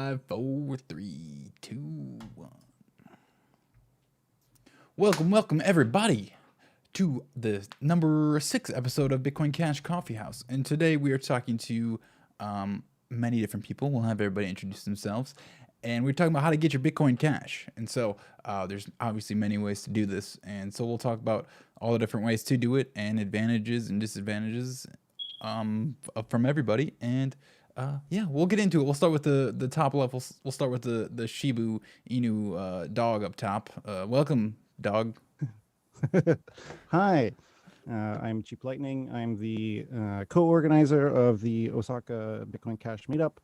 5, 4, 3, 2, 1. Welcome everybody to the number 6 episode of Bitcoin Cash Coffeehouse. And today we are talking to many different people. We'll have everybody introduce themselves. And we're talking about how to get your Bitcoin Cash. And so there's obviously many ways to do this. And so we'll talk about all the different ways to do it and advantages and disadvantages from everybody. And yeah, we'll get into it. We'll start with the top level. We'll start with the Shiba Inu dog up top. Welcome, dog. Hi, I'm Cheaplightning. I'm the co-organizer of the Osaka Bitcoin Cash Meetup.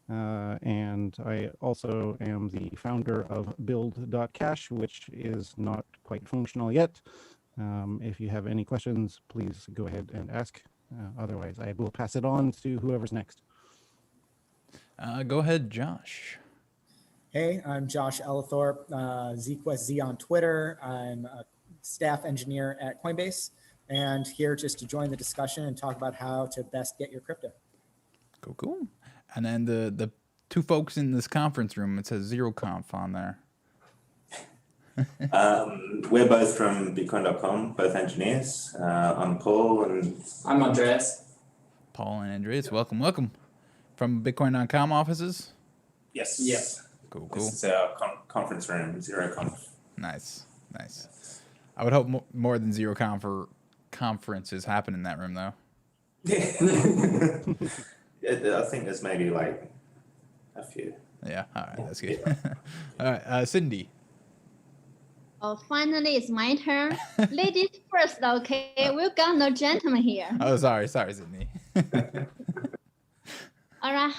And I also am the founder of build.cash, which is not quite functional yet. If you have any questions, please go ahead and ask. Otherwise, I will pass it on to whoever's next. Go ahead, Josh. Hey, I'm Josh Ellithorpe, ZQuestZ on Twitter. I'm a staff engineer at Coinbase and here just to join the discussion and talk about how to best get your crypto. Cool. And then the two folks in this conference room, it says ZeroConf on there. We're both from Bitcoin.com, both engineers. I'm Paul and I'm Andreas. Paul and Andreas, welcome. From Bitcoin.com offices? yes. Yes. Cool. This is our conference room, ZeroConf. Nice. I would hope more than conferences happen in that room, though. I think there's maybe like a few. Yeah, all right, that's good. All right, Cindy. Oh, finally, it's my turn. Ladies first, okay? We've got no gentleman here. Oh, sorry, Sydney. All right.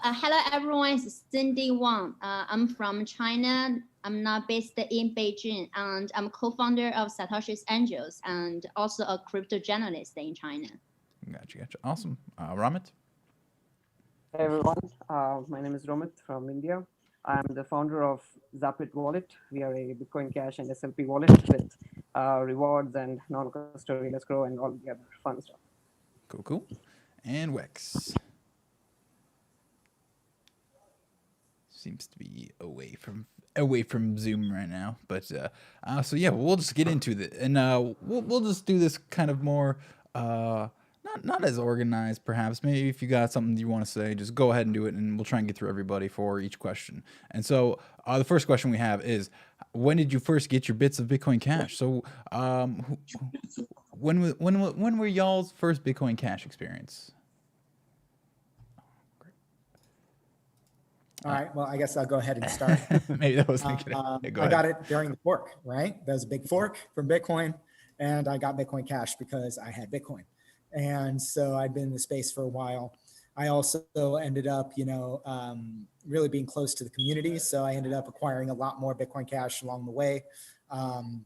Hello, everyone. It's Cindy Wang. I'm from China. I'm now based in Beijing, and I'm co-founder of Satoshi's Angels and also a crypto journalist in China. Gotcha. Awesome. Romit. Hey everyone, my name is Romit from India. I'm the founder of Zapit Wallet. We are a Bitcoin Cash and SLP wallet with rewards and non-custodial escrow and all the other fun stuff. Cool. And Wecx. Seems to be away from Zoom right now, but so yeah, we'll just get into it, and we'll just do this kind of more not as organized, perhaps. Maybe if you got something you want to say, just go ahead and do it, and we'll try and get through everybody for each question. And so the first question we have is, when did you first get your bits of Bitcoin Cash? So when were y'all's first Bitcoin Cash experience? All right, well, I guess I'll go ahead and start. Maybe that was thinking. I got it during the fork, right? That was a big fork from Bitcoin, and I got Bitcoin Cash because I had Bitcoin. And so I'd been in the space for a while. I also ended up, really being close to the community. So I ended up acquiring a lot more Bitcoin Cash along the way,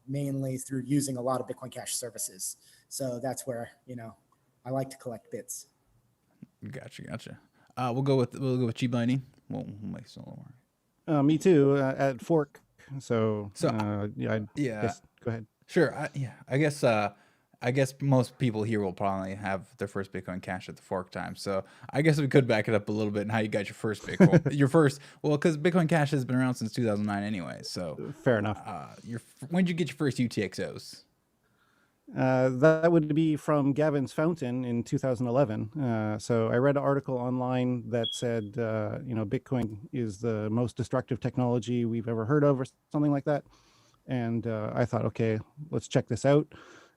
mainly through using a lot of Bitcoin Cash services. So that's where, I like to collect bits. Gotcha. We'll go with Cheaplightning. We'll make it a little more. Me too, at fork. So yeah. Yes, go ahead. Sure. I guess most people here will probably have their first Bitcoin Cash at the fork time. So I guess we could back it up a little bit and how you got your first Bitcoin. Because Bitcoin Cash has been around since 2009 anyway. So fair enough. When did you get your first UTXOs? That would be from Gavin's Fountain in 2011. So I read an article online that said, Bitcoin is the most destructive technology we've ever heard of, or something like that. And I thought, okay, let's check this out.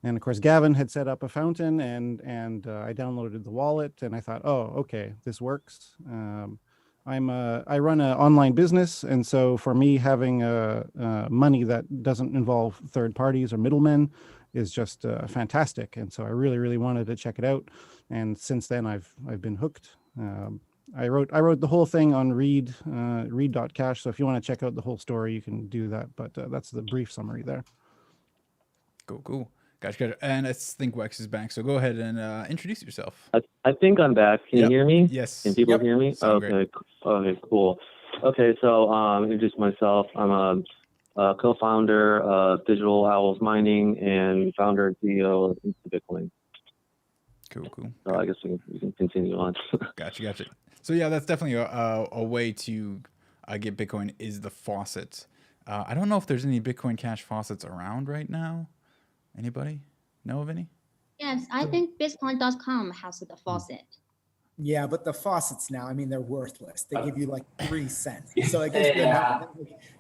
And of course, Gavin had set up a fountain, and I downloaded the wallet, and I thought, oh, okay, this works. I run an online business, and so for me, having money that doesn't involve third parties or middlemen is just fantastic. And so I really wanted to check it out. And since then, I've been hooked. I wrote the whole thing on read.cash. So if you want to check out the whole story, you can do that. But that's the brief summary there. Cool. Gotcha. And I think Wecx is back. So go ahead and introduce yourself. I think I'm back. Can you hear me? Yes. Can people hear me? Okay, cool. Okay, so introduce myself. I'm a co-founder of Digital Owls Mining and founder and CEO of Bitcoin. Cool. So I guess we can continue on. Gotcha. So yeah, that's definitely a way to get Bitcoin is the faucet. I don't know if there's any Bitcoin Cash faucets around right now. Anybody know of any? Yes, I think Bitcoin.com has the faucet. Yeah, but the faucets now, I mean, they're worthless. They give you like 3 cents. So I guess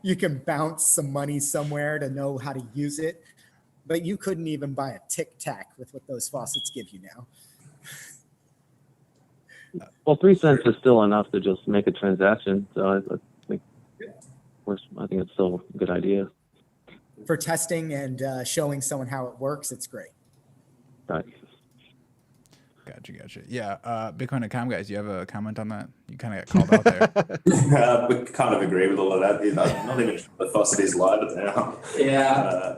you can bounce some money somewhere to know how to use it. But you couldn't even buy a Tic Tac with what those faucets give you now. Well, 3 cents is still enough to just make a transaction. So I think it's still a good idea. For testing and showing someone how it works, it's great. Right. Gotcha. Yeah, Bitcoin.com guys, you have a comment on that? You kind of got called out there. We kind of agree with all of that. I'm not even sure the faucet is live now. Yeah.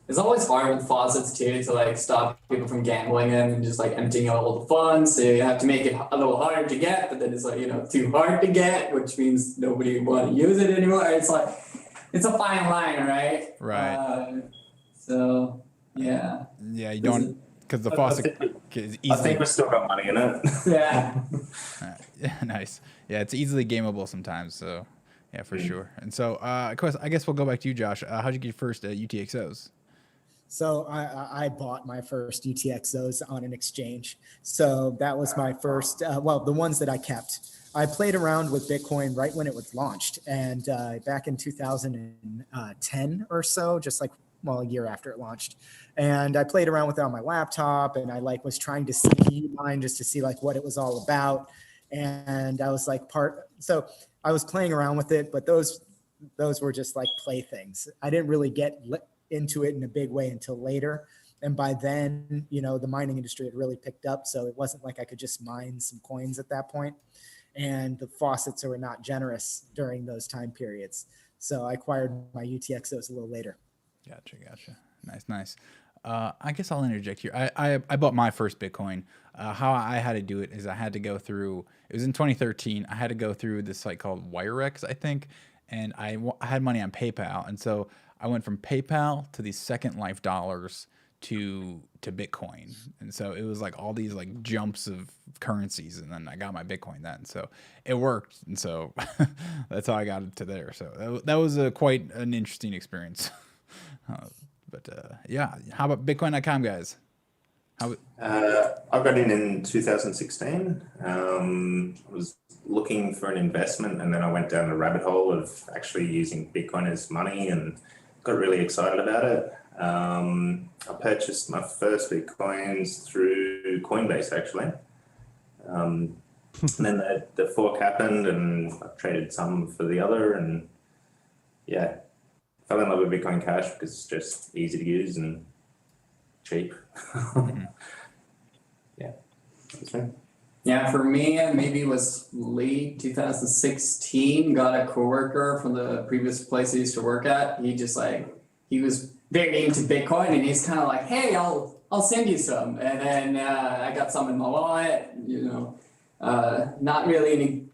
It's always hard with faucets too to like stop people from gambling in and just like emptying out all the funds. So you have to make it a little harder to get, but then it's like, too hard to get, which means nobody want to use it anymore. It's like, it's a fine line, right? Right. So yeah. Yeah, you don't, because the faucet is easily. I think we've still got money in it. Yeah. Yeah, nice. Yeah, it's easily gameable sometimes. So yeah, for sure. And so, of course, I guess we'll go back to you, Josh. How'd you get your first UTXOs? So I bought my first UTXOs on an exchange. So that was my first, the ones that I kept. I played around with Bitcoin right when it was launched. And back in 2010 or so, just like, a year after it launched. And I played around with it on my laptop, and I was trying to see mine just to see like what it was all about. And I was like so I was playing around with it, but those were just like playthings. I didn't really get into it in a big way until later. And by then, the mining industry had really picked up. So it wasn't like I could just mine some coins at that point. And the faucets were not generous during those time periods. So I acquired my UTXOs a little later. Gotcha. Nice. I guess I'll interject here. I bought my first Bitcoin. How I had to do it is I had to go through, it was in 2013. I had to go through this site called Wecx, I think. And I had money on PayPal. And so I went from PayPal to these Second Life dollars to Bitcoin. And so it was like all these like jumps of currencies. And then I got my Bitcoin then. So it worked. And so that's how I got it to there. So that was quite an interesting experience. Yeah, how about Bitcoin.com, guys? I got in 2016. I was looking for an investment, and then I went down the rabbit hole of actually using Bitcoin as money and got really excited about it. I purchased my first Bitcoins through Coinbase, actually. And then the fork happened, and I traded some for the other, and yeah. Fell in love with Bitcoin Cash because it's just easy to use and cheap. Yeah. Yeah, for me, maybe it was late 2016. Got a coworker from the previous place I used to work at. He was very into Bitcoin, and he's kind of like, "Hey, I'll send you some." And then I got some in my wallet. Not really any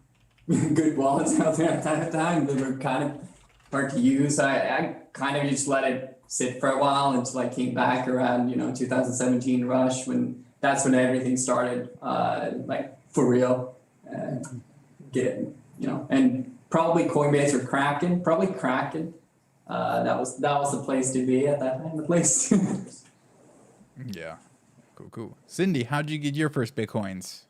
good wallets out there at that time. They were kind of hard to use. I kind of just let it sit for a while until I came back around 2017 rush, that's when everything started like for real. And probably Coinbase or Kraken, that was the place to be at that time, the place. Yeah, cool. Cindy, how'd you get your first Bitcoins?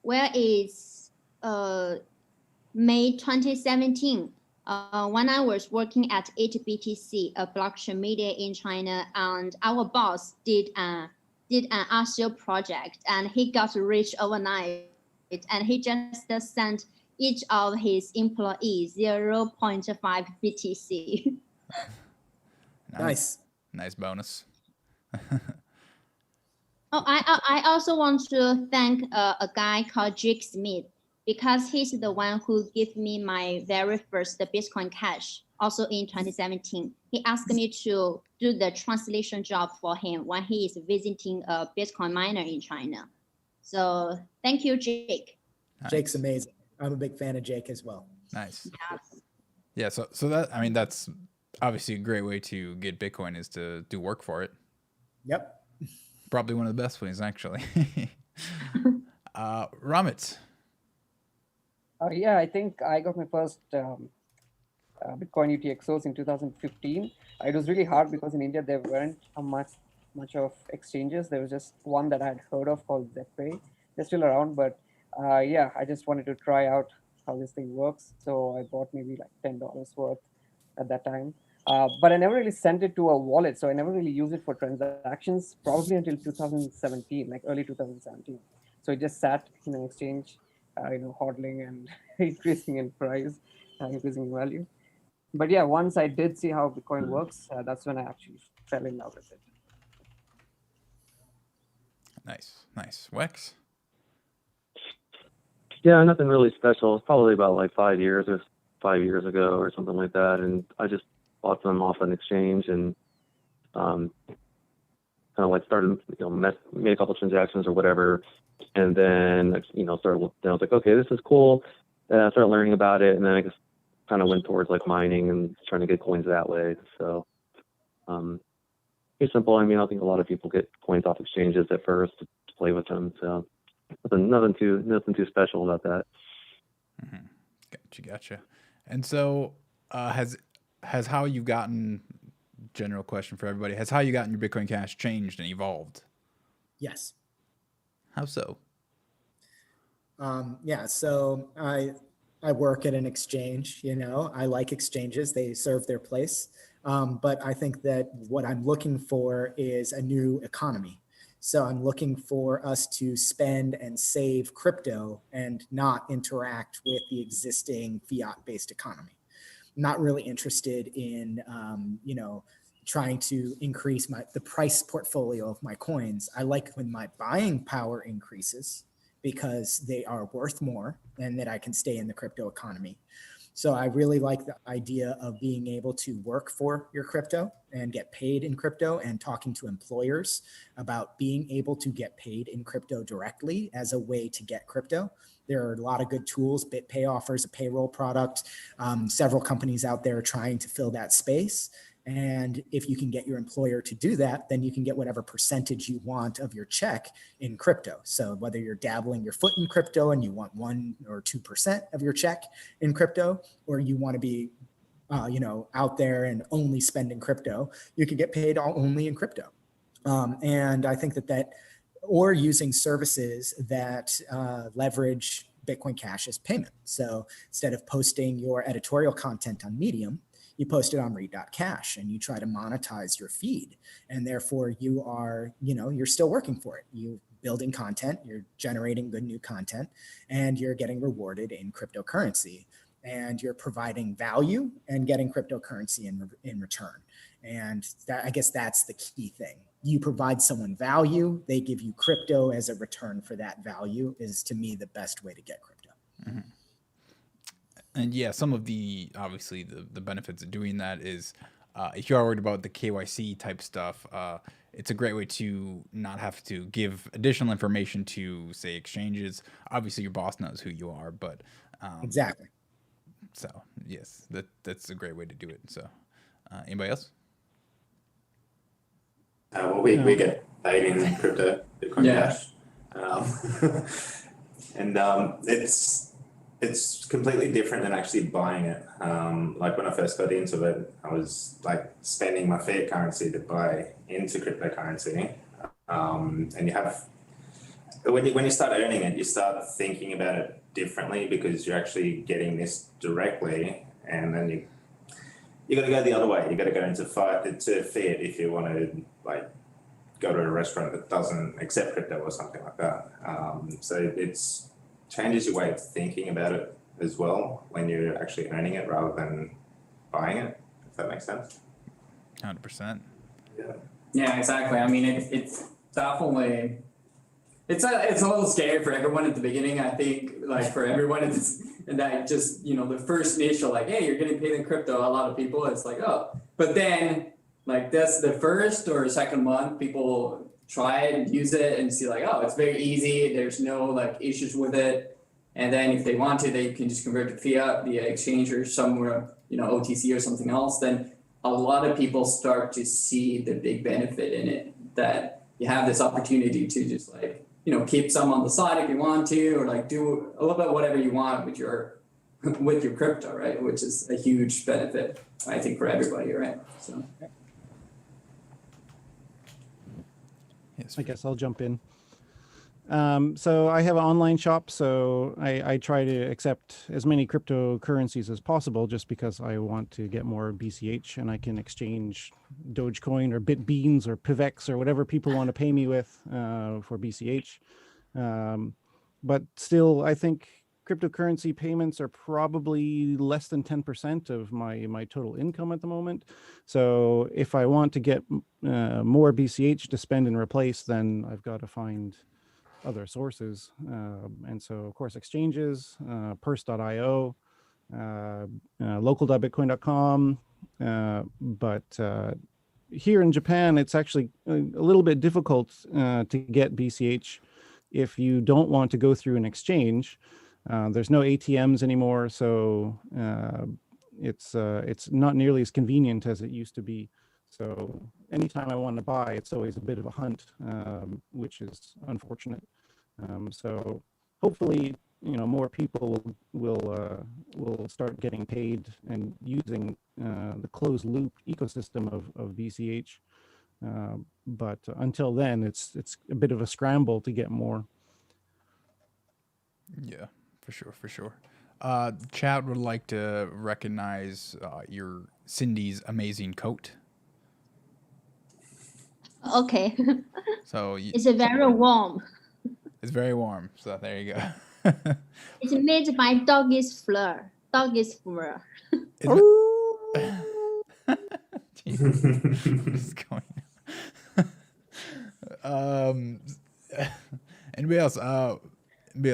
It's May 2017, when I was working at 8BTC, a blockchain media in China, and our boss did an RCO project, and he got rich overnight, and he just sent each of his employees 0.5 BTC. Nice bonus. I also want to thank a guy called Jake Smith, because he's the one who gave me my very first Bitcoin Cash, also in 2017. He asked me to do the translation job for him when he is visiting a Bitcoin miner in China. So thank you, Jake. Nice. Jake's amazing. I'm a big fan of Jake as well. Nice. Yeah, so that's obviously a great way to get Bitcoin is to do work for it. Yep. Probably one of the best ways, actually. Romit. Yeah, I think I got my first Bitcoin UTXOs in 2015. It was really hard because in India there weren't much of exchanges. There was just one that I had heard of called ZPay. They're still around, but yeah, I just wanted to try out how this thing works. So I bought maybe like $10 worth at that time. But I never really sent it to a wallet, so I never really used it for transactions, probably until 2017, like early 2017. So it just sat in an exchange, hodling and increasing in price, increasing in value. But yeah, once I did see how Bitcoin works, that's when I actually fell in love with it. Nice. Wecx? Yeah, nothing really special. It's probably about like 5 years ago or something like that. And I just bought them off an exchange and kind of like started, made a couple transactions or whatever. And then, started, I was like, okay, this is cool. And I started learning about it. And then I just kind of went towards like mining and trying to get coins that way. So it's simple. I mean, I think a lot of people get coins off exchanges at first to play with them. So nothing too special about that. Mm-hmm. Gotcha. And so has how you've gotten, general question for everybody, has how you gotten your Bitcoin Cash changed and evolved? Yes. How so? Yeah, so I work at an exchange, I like exchanges, they serve their place. But I think that what I'm looking for is a new economy. So I'm looking for us to spend and save crypto and not interact with the existing fiat-based economy. I'm not really interested in, trying to increase the price portfolio of my coins. I like when my buying power increases because they are worth more and that I can stay in the crypto economy. So I really like the idea of being able to work for your crypto and get paid in crypto, and talking to employers about being able to get paid in crypto directly as a way to get crypto. There are a lot of good tools. BitPay offers a payroll product. Several companies out there are trying to fill that space. And if you can get your employer to do that, then you can get whatever percentage you want of your check in crypto. So whether you're dabbling your foot in crypto and you want 1 or 2% of your check in crypto, or you want to be, out there and only spending crypto, you can get paid only in crypto. And I think or using services that leverage Bitcoin Cash as payment. So instead of posting your editorial content on Medium, you post it on read.cash and you try to monetize your feed. And therefore you are, you're still working for it. You're building content, you're generating good new content, and you're getting rewarded in cryptocurrency. And you're providing value and getting cryptocurrency in return. And I guess that's the key thing. You provide someone value, they give you crypto as a return for that value, is to me the best way to get crypto. Mm-hmm. And yeah, some of the, obviously the benefits of doing that is if you are worried about the KYC type stuff, it's a great way to not have to give additional information to, say, exchanges. Obviously your boss knows who you are, but exactly. So yes, that's a great way to do it. So anybody else? Well, we get paid in crypto, Bitcoin Cash, and it's completely different than actually buying it. Like when I first got into it, I was like spending my fiat currency to buy into cryptocurrency, and you have when you start earning it, you start thinking about it differently because you're actually getting this directly, and then you got to go the other way. You got to go into fiat if you want to like go to a restaurant that doesn't accept crypto or something like that. So it's changes your way of thinking about it as well when you're actually earning it rather than buying it. If that makes sense. 100%. Yeah. Yeah, exactly. I mean, it's definitely. It's a little scary for everyone at the beginning. I think, like for everyone, and that just the first initial like, hey, you're getting paid in crypto. A lot of people, it's like, oh, but then like that's the first or second month, people try it and use it and see like, oh, it's very easy. There's no like issues with it. And then if they want to, they can just convert to fiat via exchange or somewhere, OTC or something else. Then a lot of people start to see the big benefit in it. that you have this opportunity to just like, keep some on the side if you want to, or like do a little bit whatever you want with your crypto, right? Which is a huge benefit, I think, for everybody, right? So. Yes. I guess I'll jump in. So I have an online shop, so I try to accept as many cryptocurrencies as possible just because I want to get more BCH, and I can exchange Dogecoin or Bitbeans or Pivex or whatever people want to pay me with for BCH. But still, I think cryptocurrency payments are probably less than 10% of my total income at the moment. So if I want to get more BCH to spend and replace, then I've got to find other sources. And so, of course, exchanges, purse.io, local.bitcoin.com. But here in Japan, it's actually a little bit difficult to get BCH if you don't want to go through an exchange. There's no ATMs anymore, so it's not nearly as convenient as it used to be. So anytime I want to buy, it's always a bit of a hunt, which is unfortunate. So hopefully, more people will start getting paid and using the closed loop ecosystem of BCH. But until then, it's a bit of a scramble to get more. Yeah, for sure. Chat would like to recognize your Cindy's amazing coat. Okay. So It's very warm. It's very warm. So there you go. It's made by doggy's fur. Doggy's fur. What's going on? Anybody else?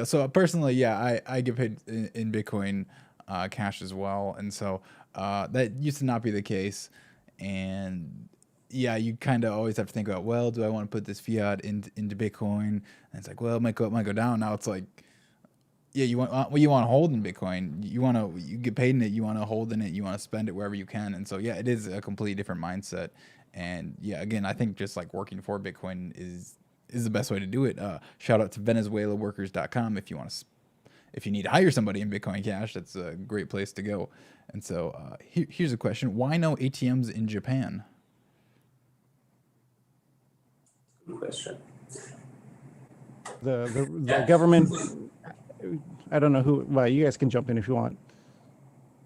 So personally, yeah, I get paid in Bitcoin Cash as well, and so that used to not be the case, and yeah, you kind of always have to think about, well, do I want to put this fiat into Bitcoin? And it's like, well, it might go up, might go down. Now it's like, yeah, you want to hold in Bitcoin. You get paid in it. You want to hold in it. You want to spend it wherever you can. And so yeah, it is a completely different mindset. And yeah, again, I think just like working for Bitcoin is the best way to do it. Shout out to VenezuelaWorkers.com if you need to hire somebody in Bitcoin Cash. That's a great place to go. And so here's a question: why no ATMs in Japan? Question. The government, I don't know who, well, you guys can jump in if you want.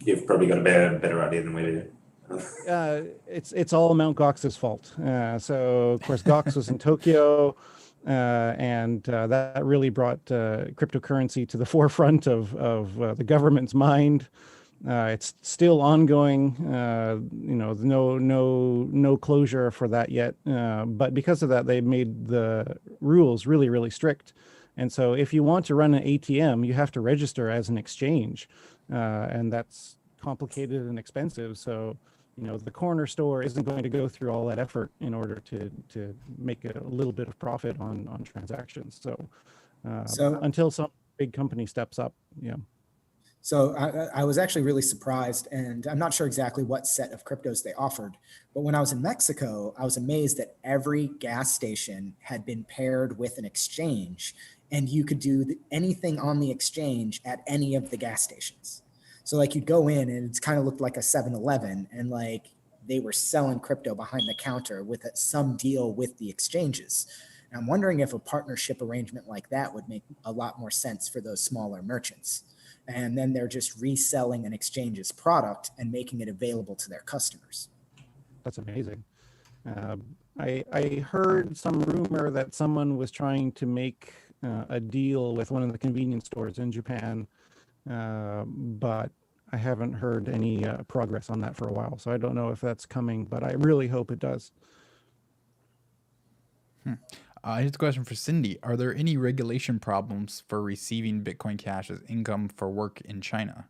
You've probably got a better idea than we do. It's all Mt. Gox's fault. So of course Gox was in Tokyo, and that really brought cryptocurrency to the forefront of the government's mind. It's still ongoing. No closure for that yet. But because of that, they made the rules really, really strict. And so if you want to run an ATM, you have to register as an exchange, and that's complicated and expensive. So, the corner store isn't going to go through all that effort in order to make a little bit of profit on transactions. So until some big company steps up, yeah. So I was actually really surprised, and I'm not sure exactly what set of cryptos they offered, but when I was in Mexico, I was amazed that every gas station had been paired with an exchange, and you could do anything on the exchange at any of the gas stations. So like you'd go in and it kind of looked like a 7-Eleven, and like they were selling crypto behind the counter with some deal with the exchanges. And I'm wondering if a partnership arrangement like that would make a lot more sense for those smaller merchants. And then they're just reselling an exchange's product and making it available to their customers. That's amazing. I heard some rumor that someone was trying to make a deal with one of the convenience stores in Japan, but I haven't heard any progress on that for a while. So I don't know if that's coming, but I really hope it does. Here's a question for Cindy. Are there any regulation problems for receiving Bitcoin Cash as income for work in China?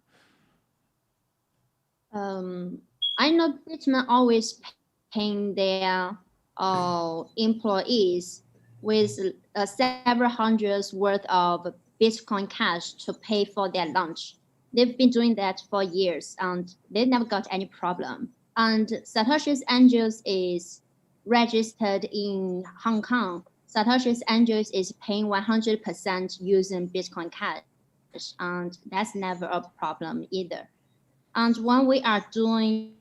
I know Bitcoin always paying their employees with several hundreds worth of Bitcoin Cash to pay for their lunch. They've been doing that for years, and they never got any problem. And Satoshi's Angels is registered in Hong Kong, Satoshi's Angels is paying 100% using Bitcoin Cash, and that's never a problem either. And when we are doing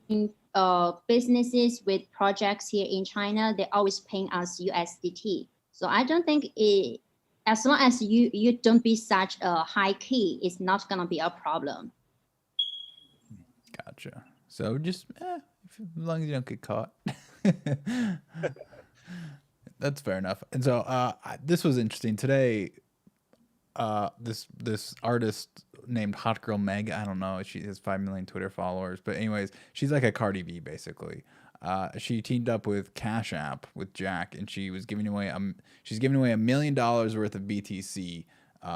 businesses with projects here in China, they're always paying us USDT. So I don't think as long as you don't be such a high key, it's not gonna be a problem. Gotcha. So just as long as you don't get caught. That's fair enough. And so this was interesting today. This artist named Hot Girl Meg, I don't know, she has 5 million Twitter followers, but anyways, she's like a Cardi B basically. She teamed up with Cash App with Jack, and she was giving away $1 million worth of BTC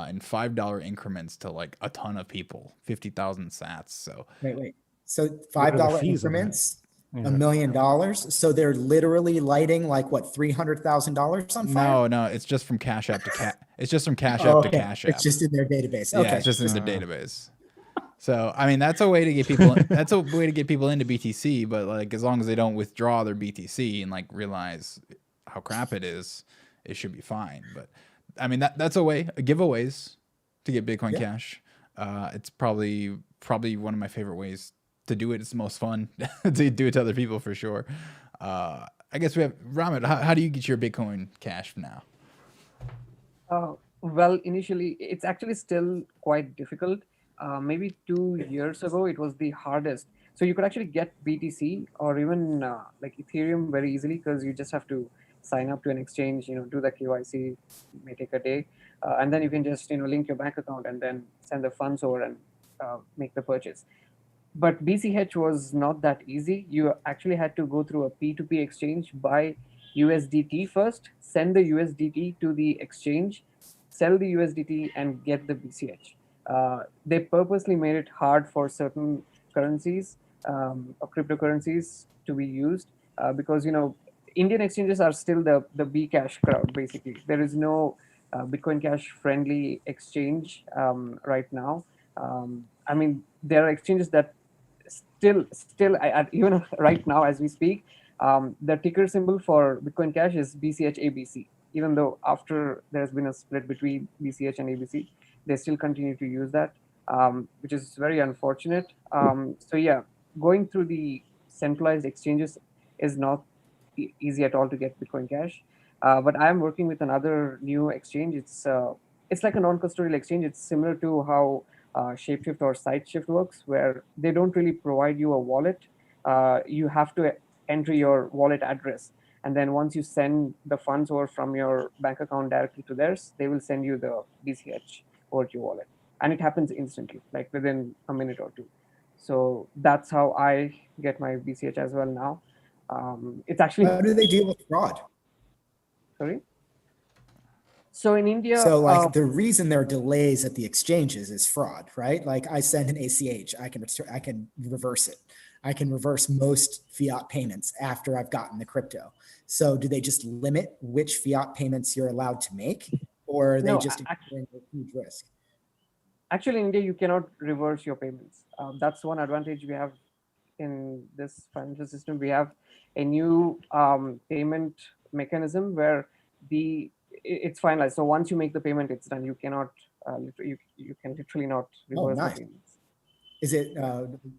in $5 increments to like a ton of people, 50,000 sats. So wait. So $5 increments, Yeah. $1 million. So they're literally lighting like what, $300,000 on fire? no, it's just from Cash App to It's just from Cash App to Cash App. It's just in their database. Yeah, Okay. it's just in the database. So I mean, that's a way to get people. That's a way to get people into BTC. But like, as long as they don't withdraw their BTC and like realize how crap it is, it should be fine. But I mean, that's a way. Giveaways to get Bitcoin Cash. It's probably one of my favorite ways to do it. It's the most fun to do it to other people for sure. I guess we have Romit. How do you get your Bitcoin Cash now? Well, initially, it's actually still quite difficult. Maybe 2 years ago, it was the hardest. So you could actually get BTC or even like Ethereum very easily, because you just have to sign up to an exchange, do the KYC, it may take a day. And then you can just, link your bank account and then send the funds over and make the purchase. But BCH was not that easy. You actually had to go through a P2P exchange, buy USDT first, send the USDT to the exchange, sell the USDT, and get the BCH. They purposely made it hard for certain currencies or cryptocurrencies to be used because, Indian exchanges are still the Bcash crowd, basically. There is no Bitcoin Cash friendly exchange right now. I mean, there are exchanges that still even right now as we speak, the ticker symbol for Bitcoin Cash is BCH ABC. Even though after there's been a split between BCH and ABC, they still continue to use that, which is very unfortunate. So yeah, going through the centralized exchanges is not easy at all to get Bitcoin Cash. But I am working with another new exchange. It's like a non-custodial exchange. It's similar to how Shapeshift or SiteShift works, where they don't really provide you a wallet. You have to enter your wallet address. And then once you send the funds over from your bank account directly to theirs, they will send you the BCH over to your wallet. And it happens instantly, like within a minute or two. So that's how I get my BCH as well now. It's actually... How do they deal with fraud? Sorry? So in India... So like the reason there are delays at the exchanges is fraud, right? Like I send an ACH, I can reverse it. I can reverse most fiat payments after I've gotten the crypto. So do they just limit which fiat payments you're allowed to make, or are they just ignoring a huge risk? Actually, in India, you cannot reverse your payments. That's one advantage we have in this financial system. We have a new payment mechanism where it's finalized. So once you make the payment, it's done. You cannot, you can literally not reverse the payments. Is it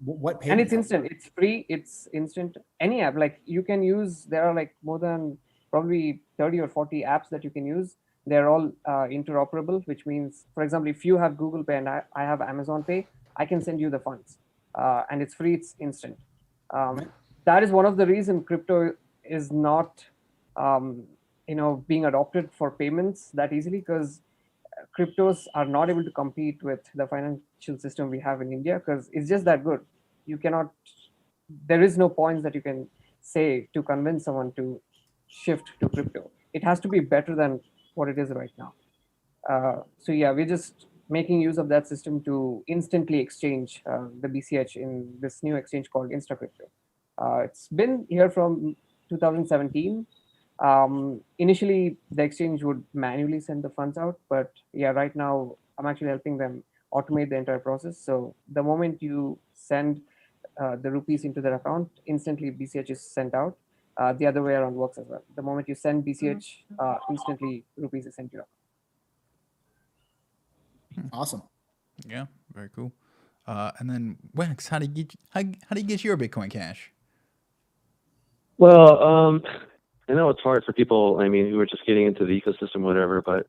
what payment? And it's instant. It's free. It's instant. Any app, like you can use. There are like more than probably 30 or 40 apps that you can use. They're all interoperable, which means, for example, if you have Google Pay and I have Amazon Pay, I can send you the funds, and it's free. It's instant. That is one of the reasons crypto is not, being adopted for payments that easily, because cryptos are not able to compete with the financial system we have in India, because it's just that good. You cannot, there is no points that you can say to convince someone to shift to crypto. It has to be better than what it is right now. So yeah, we're just making use of that system to instantly exchange the BCH in this new exchange called InstaCrypto. It's been here from 2017. Initially, the exchange would manually send the funds out, but yeah, right now I'm actually helping them automate the entire process. So the moment you send the rupees into their account, instantly BCH is sent out. The other way around works as well. The moment you send BCH, instantly rupees is sent to you. Awesome. Yeah, very cool. And then Wecx, how do you get your Bitcoin Cash? Well, I know it's hard for people, I mean, who are just getting into the ecosystem, whatever, but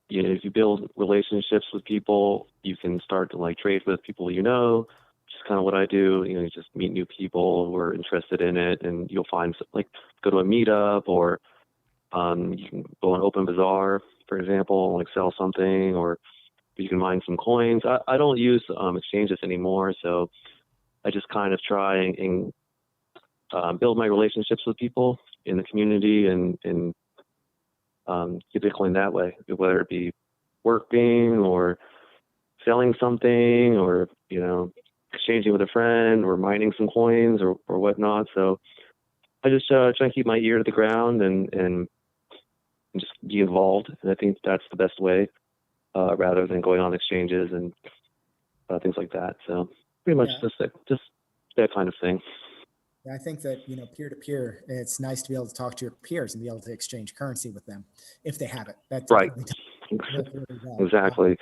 you know, if you build relationships with people, you can start to like trade with people, you know, which is kind of what I do. You know, you just meet new people who are interested in it, and you'll find like go to a meetup, or you can go on Open Bazaar, for example, and like sell something, or you can mine some coins. I don't use exchanges anymore, so I just kind of try and build my relationships with people in the community and get Bitcoin that way, whether it be working or selling something, or, you know, exchanging with a friend, or mining some coins or whatnot. So I just try and keep my ear to the ground and just be involved. And I think that's the best way, rather than going on exchanges and things like that. So pretty much just that kind of thing. Yeah, I think that, you know, peer to peer, it's nice to be able to talk to your peers and be able to exchange currency with them if they have it. That Right. really well. Exactly.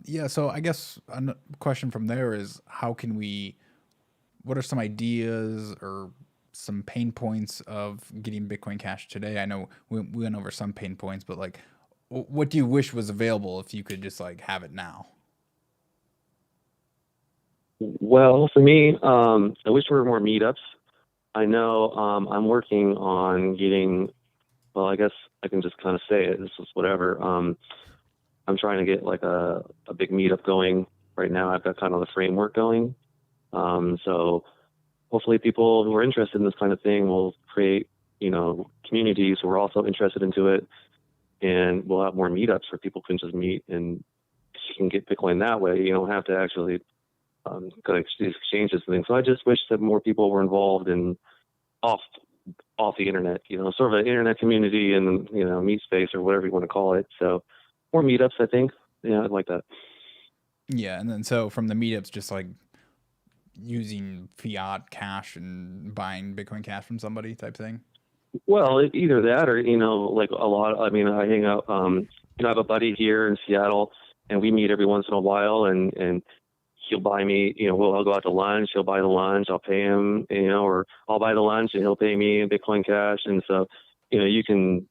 Yeah, so I guess a question from there is, what are some ideas or some pain points of getting Bitcoin Cash today? I know we went over some pain points, but like, what do you wish was available if you could just like have it now? Well, for me, I wish there were more meetups. I know I'm working on getting, well, I guess I can just kind of say it. This is whatever. I'm trying to get like a big meetup going right now. I've got kind of the framework going. So hopefully people who are interested in this kind of thing will create, you know, communities who are also interested into it. And we'll have more meetups where people can just meet and you can get Bitcoin that way. You don't have to actually go to these exchanges and things. So I just wish that more people were involved in off the internet, you know, sort of an internet community and, you know, meet space or whatever you want to call it. So more meetups, I think. Yeah, I'd like that. Yeah, and then so from the meetups, just like using fiat cash and buying Bitcoin Cash from somebody type thing. Well, either that or, you know, like a lot, I mean, I hang out, you know, I have a buddy here in Seattle and we meet every once in a while and he'll buy me, you know, I'll go out to lunch, he'll buy the lunch, I'll pay him, you know, or I'll buy the lunch and he'll pay me in Bitcoin Cash. And so, you know, you can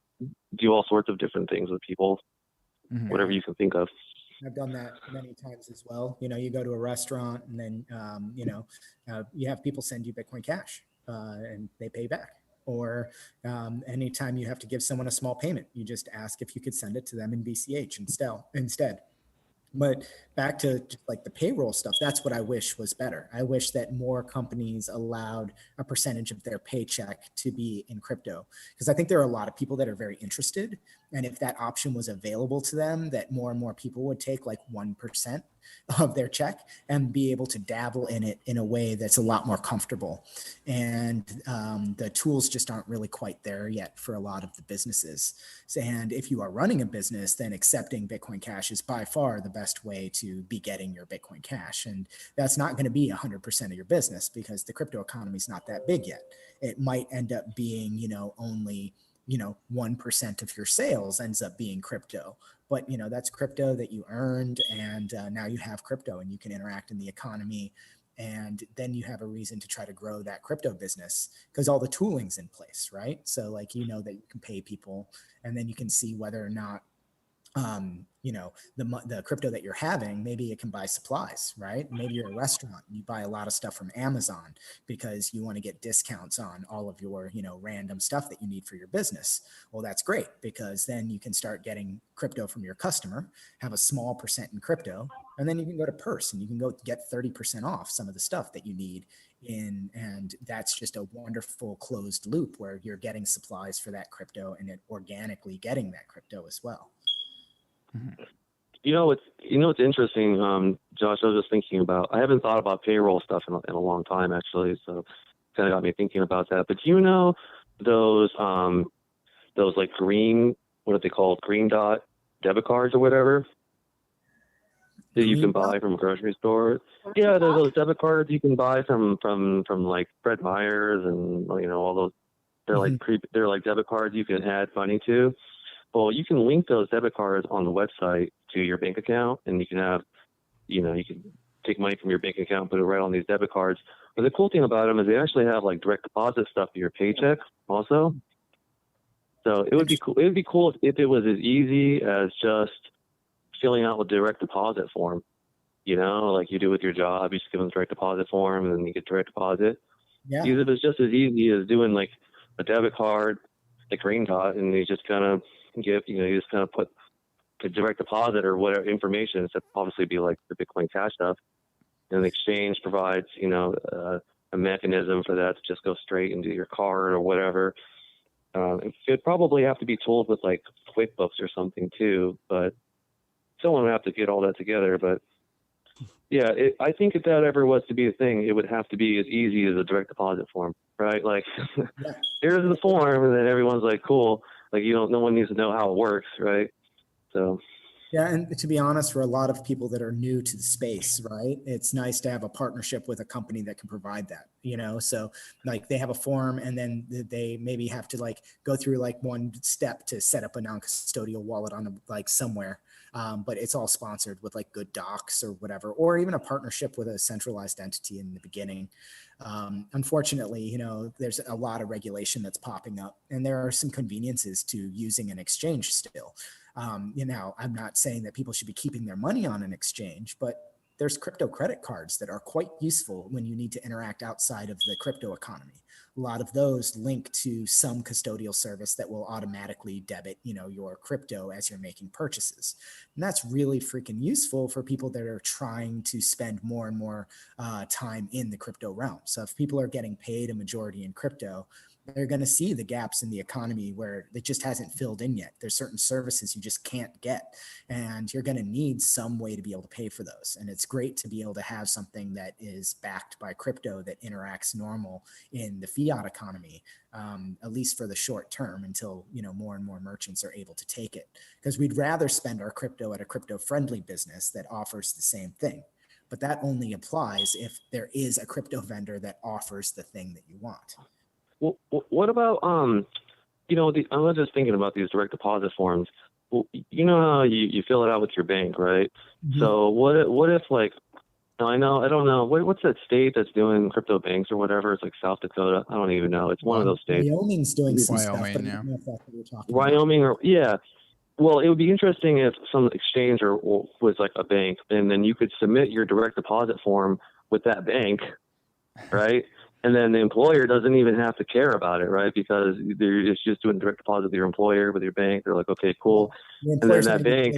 do all sorts of different things with people, whatever you can think of. I've done that many times as well. You know, you go to a restaurant and then, you know, you have people send you Bitcoin Cash and they pay back. Or anytime you have to give someone a small payment, you just ask if you could send it to them in BCH instead. But back to just like the payroll stuff, that's what I wish was better. I wish that more companies allowed a percentage of their paycheck to be in crypto, because I think there are a lot of people that are very interested. And if that option was available to them, that more and more people would take like 1% of their check and be able to dabble in it in a way that's a lot more comfortable. And the tools just aren't really quite there yet for a lot of the businesses. And if you are running a business, then accepting Bitcoin Cash is by far the best way to be getting your Bitcoin Cash. And that's not going to be 100% of your business because the crypto economy is not that big yet. It might end up being, you know, only 1% of your sales ends up being crypto, but you know, that's crypto that you earned. And now you have crypto and you can interact in the economy. And then you have a reason to try to grow that crypto business because all the tooling's in place, right? So like, you know, that you can pay people and then you can see whether or not, you know, the crypto that you're having, maybe it can buy supplies, right? Maybe you're a restaurant and you buy a lot of stuff from Amazon because you want to get discounts on all of your, you know, random stuff that you need for your business. Well, that's great because then you can start getting crypto from your customer, have a small percent in crypto, and then you can go to Purse and you can go get 30% off some of the stuff that you need in. And that's just a wonderful closed loop where you're getting supplies for that crypto and it organically getting that crypto as well. You know, it's interesting, Josh, I was just thinking about, I haven't thought about payroll stuff in a long time, actually. So kind of got me thinking about that. But do you know those like green, what are they called? Green dot debit cards or whatever? that you can Green buy from grocery stores. Yeah, there's those debit cards you can buy from like Fred Meyer's and all those. They're like they're like debit cards you can add money to. Well, you can link those debit cards on the website to your bank account, and you can have, you can take money from your bank account, put it right on these debit cards. But the cool thing about them is they actually have like direct deposit stuff to your paycheck also. So it would be cool. It would be cool if it was as easy as just filling out a direct deposit form. Like you do with your job, you just give them a direct deposit form, and then you get direct deposit. Yeah. Because if it's just as easy as doing like a debit card, like Green Dot, and you just kind of give, you just kind of put a direct deposit or whatever information. It's obviously be like the Bitcoin Cash stuff, and the exchange provides, a mechanism for that to just go straight into your card or whatever. It'd probably have to be told with like QuickBooks or something too, but someone would have to get all that together. But yeah, I think if that ever was to be a thing, it would have to be as easy as a direct deposit form, right? Like, here's the form, and then everyone's like, cool. Like, no one needs to know how it works, right? So. Yeah, and to be honest, for a lot of people that are new to the space, right, it's nice to have a partnership with a company that can provide that, so like they have a form, and then they maybe have to like go through like one step to set up a non-custodial wallet on like somewhere. But it's all sponsored with like good docs or whatever, or even a partnership with a centralized entity in the beginning. Unfortunately, there's a lot of regulation that's popping up, and there are some conveniences to using an exchange still. I'm not saying that people should be keeping their money on an exchange, but there's crypto credit cards that are quite useful when you need to interact outside of the crypto economy. A lot of those link to some custodial service that will automatically debit, your crypto as you're making purchases. And that's really freaking useful for people that are trying to spend more and more time in the crypto realm. So if people are getting paid a majority in crypto, they're going to see the gaps in the economy where it just hasn't filled in yet. There's certain services you just can't get, and you're going to need some way to be able to pay for those. And it's great to be able to have something that is backed by crypto that interacts normal in the fiat economy, at least for the short term, until more and more merchants are able to take it. Because we'd rather spend our crypto at a crypto-friendly business that offers the same thing. But that only applies if there is a crypto vendor that offers the thing that you want. Well, what about I was just thinking about these direct deposit forms. Well, you know how you fill it out with your bank, right? Mm-hmm. So what if like, I don't know, what's that state that's doing crypto banks or whatever? It's like South Dakota. I don't even know. It's one of those states. Wyoming's doing some stuff, but I don't know if that's what we're talking about. Wyoming, well, it would be interesting if some exchange or was like a bank, and then you could submit your direct deposit form with that bank, right? And then the employer doesn't even have to care about it, right? Because it's just doing direct deposit with your employer, with your bank. They're like, okay, cool. The and then that bank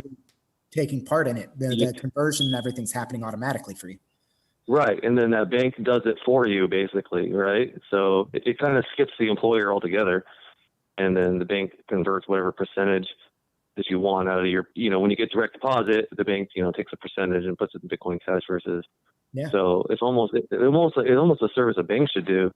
taking part in it, the conversion and everything's happening automatically for you. Right, and then that bank does it for you, basically, right? So it kind of skips the employer altogether, and then the bank converts whatever percentage that you want out of your, when you get direct deposit, the bank, takes a percentage and puts it in Bitcoin Cash versus. Yeah. So it's almost a service a bank should do.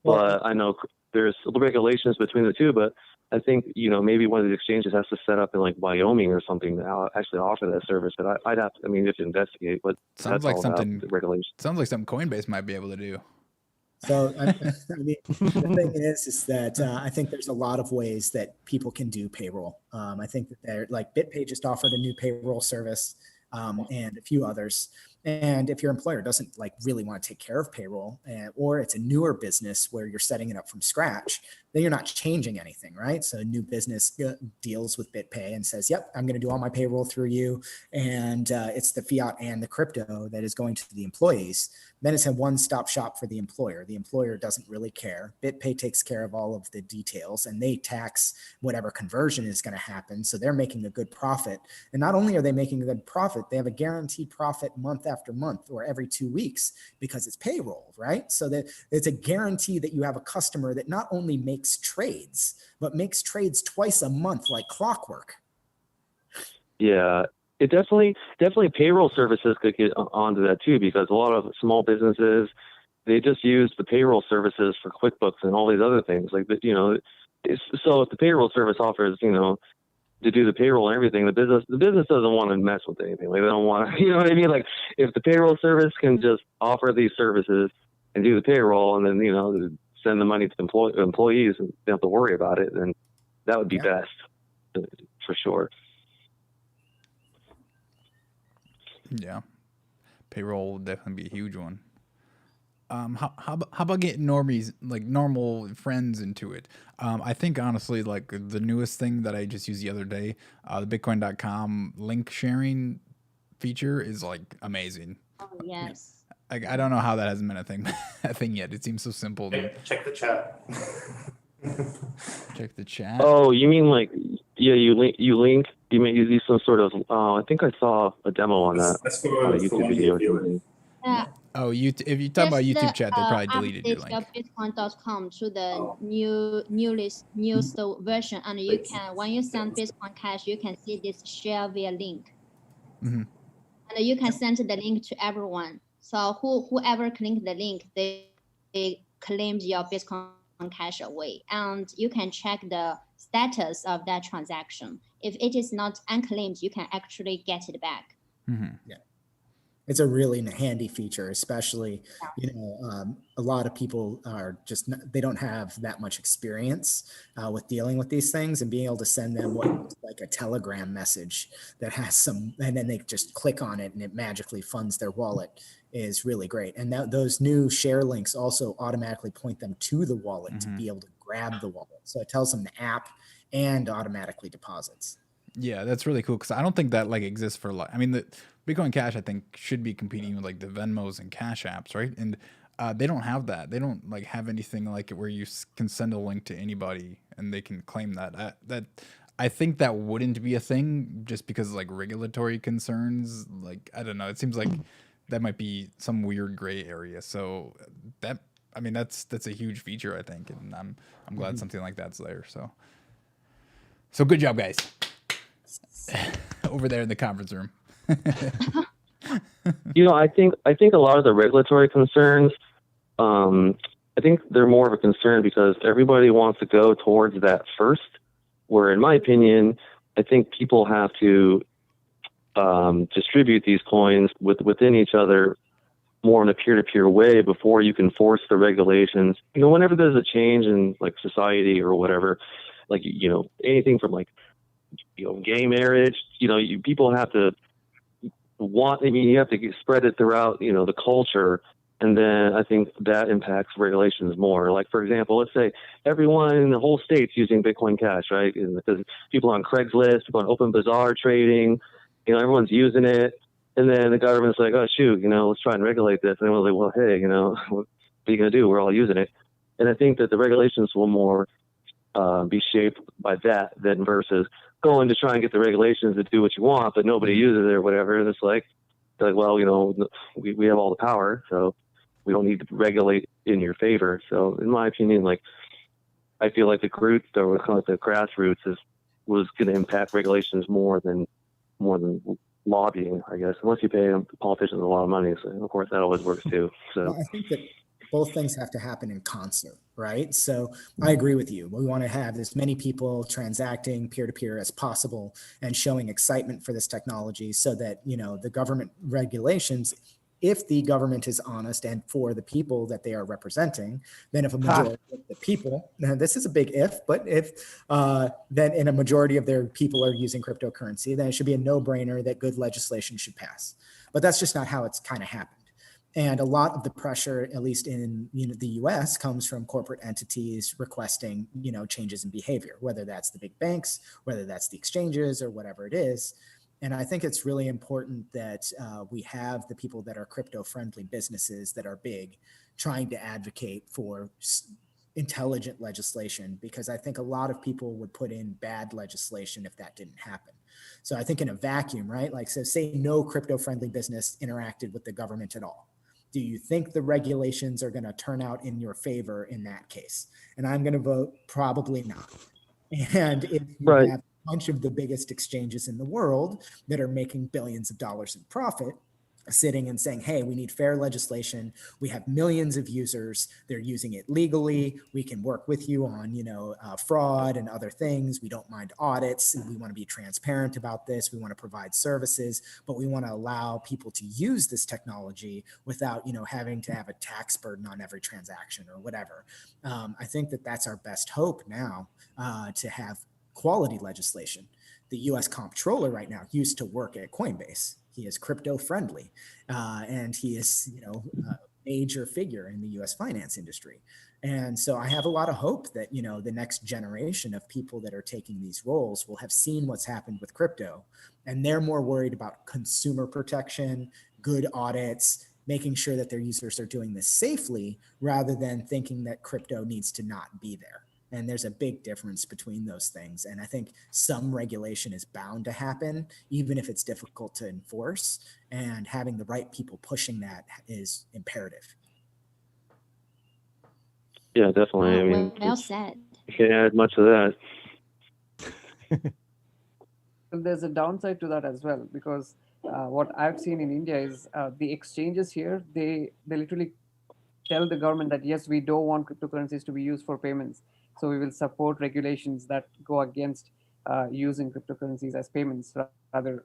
But I know there's regulations between the two, but I think, maybe one of the exchanges has to set up in like Wyoming or something to actually offer that service. But you have to investigate. But sounds like something regulation. Sounds like something Coinbase might be able to do. So the thing is that I think there's a lot of ways that people can do payroll. I think that they're like BitPay just offered a new payroll service, and a few others. And if your employer doesn't like really want to take care of payroll, or it's a newer business where you're setting it up from scratch, then you're not changing anything, right? So a new business deals with BitPay and says, yep, I'm going to do all my payroll through you. And it's the fiat and the crypto that is going to the employees. Then it's a one-stop shop for the employer. The employer doesn't really care. BitPay takes care of all of the details, and they tax whatever conversion is going to happen. So they're making a good profit. And not only are they making a good profit, they have a guaranteed profit month after month or every 2 weeks because it's payroll, right? So that it's a guarantee that you have a customer that not only makes trades, but makes trades twice a month like clockwork. Yeah. It definitely payroll services could get onto that too, because a lot of small businesses, they just use the payroll services for QuickBooks and all these other things. Like, so if the payroll service offers, to do the payroll and everything. The business doesn't want to mess with anything. Like they don't want to, you know what I mean? Like if the payroll service can just offer these services and do the payroll and then, you know, send the money to employees and they don't have to worry about it, then that would be best for sure. Yeah. Payroll would definitely be a huge one. How about getting normies, like normal friends into it? I think honestly, like the newest thing that I just used the other day, the Bitcoin.com link sharing feature is like amazing. Oh, yes. Like I don't know how that hasn't been a thing yet. It seems so simple. Check the chat. Check the chat. Oh, you mean like, yeah, you may use some sort of, I think I saw a demo on that. That's for YouTube video. Yeah. Oh, if you talk about YouTube chat, they probably deleted your link. Bitcoin.com to the newest version, and you can, when you send Bitcoin Cash, you can see this share via link, and you can send the link to everyone. So whoever click the link, they claim your Bitcoin Cash away, and you can check the status of that transaction. If it is not unclaimed, you can actually get it back. Yeah. It's a really handy feature, especially, you know, a lot of people are just, they don't have that much experience with dealing with these things, and being able to send them what looks like a Telegram message that has some, and then they just click on it and it magically funds their wallet is really great. And those new share links also automatically point them to the wallet to be able to grab the wallet. So it tells them the app and automatically deposits. Yeah, that's really cool because I don't think that like exists for like. I mean, the Bitcoin Cash I think should be competing with like the Venmos and Cash apps, right? And they don't have that. They don't like have anything like it where you can send a link to anybody and they can claim that. That I think that wouldn't be a thing just because of like regulatory concerns. Like I don't know. It seems like that might be some weird gray area. So that I mean that's a huge feature I think, and I'm glad something like that's there. So good job, guys. Over there in the conference room. You know, I think a lot of the regulatory concerns, I think they're more of a concern because everybody wants to go towards that first, where in my opinion, I think people have to distribute these coins within each other more in a peer-to-peer way before you can force the regulations. You know, whenever there's a change in like society or whatever, like, you know, anything from like, you know, gay marriage, you know, people have to you have to spread it throughout, you know, the culture. And then I think that impacts regulations more. Like, for example, let's say everyone in the whole state's using Bitcoin Cash, right? And because people on Craigslist, people on Open Bazaar trading, you know, everyone's using it. And then the government's like, oh, shoot, you know, let's try and regulate this. And everyone's like, well, hey, you know, what are you going to do? We're all using it. And I think that the regulations will more be shaped by that than versus going to try and get the regulations to do what you want, but nobody uses it or whatever. And it's like, well, you know, we have all the power, so we don't need to regulate in your favor. So in my opinion, like, I feel like the grassroots was going to impact regulations more than lobbying, I guess, unless you pay politicians a lot of money. So of course that always works too. So well, I think that both things have to happen in concert, right? So I agree with you. We want to have as many people transacting peer-to-peer as possible and showing excitement for this technology so that, you know, the government regulations, if the government is honest and for the people that they are representing, then if a majority of the people, now this is a big if, but if then in a majority of their people are using cryptocurrency, then it should be a no-brainer that good legislation should pass. But that's just not how it's kind of happened. And a lot of the pressure, at least in the US, comes from corporate entities requesting, you know, changes in behavior, whether that's the big banks, whether that's the exchanges or whatever it is. And I think it's really important that we have the people that are crypto-friendly businesses that are big trying to advocate for intelligent legislation, because I think a lot of people would put in bad legislation if that didn't happen. So I think in a vacuum, right? Like, so say no crypto-friendly business interacted with the government at all. Do you think the regulations are going to turn out in your favor in that case? And I'm going to vote probably not. And if you have a bunch of the biggest exchanges in the world that are making billions of dollars in profit, sitting and saying, hey, we need fair legislation. We have millions of users. They're using it legally. We can work with you on, fraud and other things. We don't mind audits. And we want to be transparent about this. We want to provide services, but we want to allow people to use this technology without, having to have a tax burden on every transaction or whatever. I think that that's our best hope now, to have quality legislation. The US comptroller right now used to work at Coinbase. He is crypto friendly, and he is, a major figure in the US finance industry. And so I have a lot of hope that, the next generation of people that are taking these roles will have seen what's happened with crypto, and they're more worried about consumer protection, good audits, making sure that their users are doing this safely, rather than thinking that crypto needs to not be there. And there's a big difference between those things. And I think some regulation is bound to happen, even if it's difficult to enforce. And having the right people pushing that is imperative. Yeah, definitely. I mean, well said. you can't add much to that. Well, there's a downside to that as well, because what I've seen in India is the exchanges here, they literally tell the government that, yes, we don't want cryptocurrencies to be used for payments. So we will support regulations that go against using cryptocurrencies as payments, rather,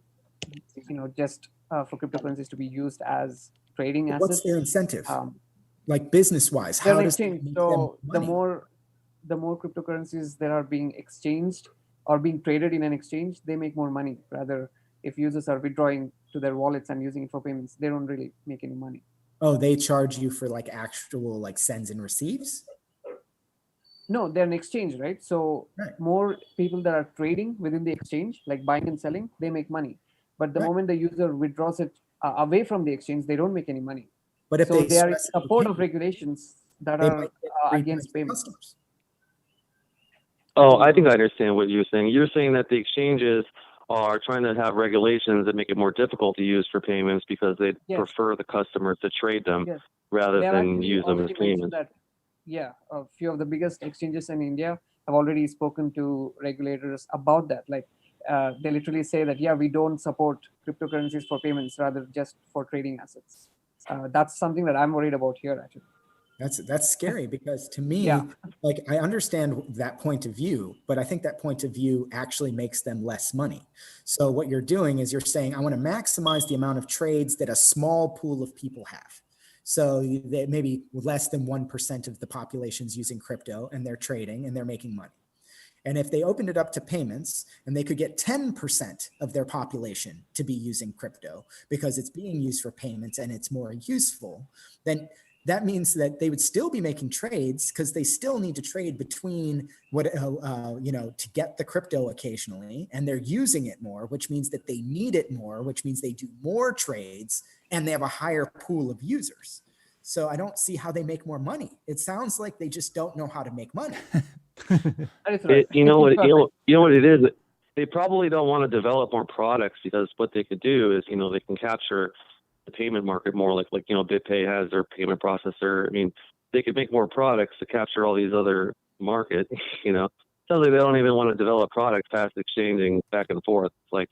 just for cryptocurrencies to be used as trading assets. What's their incentive? Like business-wise, how does it make them so money? the more cryptocurrencies that are being exchanged or being traded in an exchange, they make more money. Rather, if users are withdrawing to their wallets and using it for payments, they don't really make any money. Oh, they charge you for like actual like sends and receives? No, they're an exchange, right? So Right. more people that are trading within the exchange, like buying and selling, they make money. But the Right. moment the user withdraws it away from the exchange, they don't make any money. But if So they are in express it support of okay, regulations that they are might get free against for payments. customers. Oh, I think I understand what you're saying. You're saying that the exchanges are trying to have regulations that make it more difficult to use for payments because they Yes. prefer the customer to trade them Yes. rather They have than actually use them as already mentioned payments. that, a few of the biggest exchanges in India have already spoken to regulators about that. Like, they literally say that, yeah, we don't support cryptocurrencies for payments, rather just for trading assets. That's something that I'm worried about here, actually. That's scary, because to me, Yeah. like, I understand that point of view, but I think that point of view actually makes them less money. So what you're doing is you're saying, I want to maximize the amount of trades that a small pool of people have. So they maybe less than 1% of the population's using crypto, and they're trading and they're making money. And if they opened it up to payments and they could get 10% of their population to be using crypto because it's being used for payments and it's more useful, then that means that they would still be making trades, because they still need to trade between what, to get the crypto occasionally, and they're using it more, which means that they need it more, which means they do more trades and they have a higher pool of users. So I don't see how they make more money. It sounds like they just don't know how to make money. That is right. You know what it is? They probably don't want to develop more products, because what they could do is, they can capture the payment market more, like BitPay has their payment processor. I mean, they could make more products to capture all these other markets. Sounds like they don't even want to develop products past exchanging back and forth. It's like,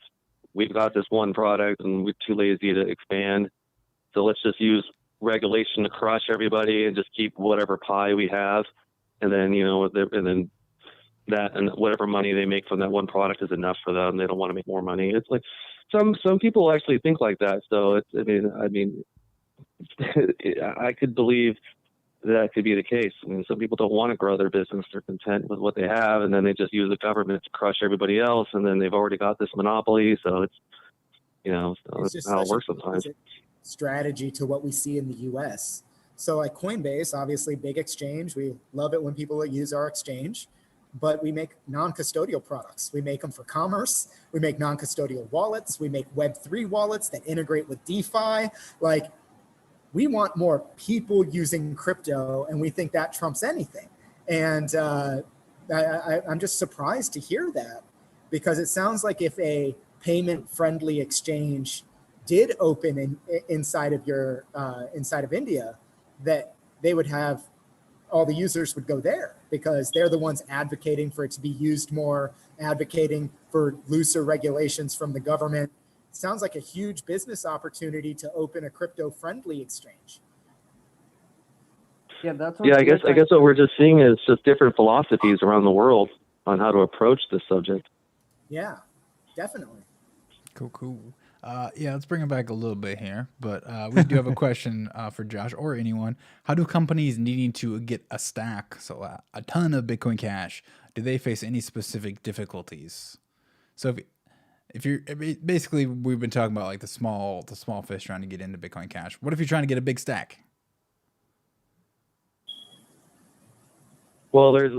we've got this one product and we're too lazy to expand, so let's just use regulation to crush everybody and just keep whatever pie we have, and then that and whatever money they make from that one product is enough for them. They don't want to make more money. It's like some people actually think like that. So I mean, I could believe that could be the case. I mean, some people don't want to grow their business; they're content with what they have, and then they just use the government to crush everybody else, and then they've already got this monopoly. So it's that's how it works sometimes. Strategy to what we see in the US. So like Coinbase, obviously big exchange. We love it when people use our exchange, but we make non-custodial products. We make them for commerce. We make non-custodial wallets. We make Web3 wallets that integrate with DeFi. Like, we want more people using crypto, and we think that trumps anything. And I'm just surprised to hear that, because it sounds like if a payment-friendly exchange did open inside of India, that they would have, all the users would go there, because they're the ones advocating for it to be used more, advocating for looser regulations from the government. sounds like a huge business opportunity to open a crypto-friendly exchange. Yeah, that's what Yeah, I we are guess what we're just seeing is just different philosophies around the world on how to approach this subject. Yeah, definitely. Cool. Yeah, let's bring it back a little bit here, but we do have a question for Josh or anyone. How do companies needing to get a stack, so a ton of Bitcoin Cash, do they face any specific difficulties? So if you're basically, we've been talking about like the small fish trying to get into Bitcoin Cash. What if you're trying to get a big stack? Well, there's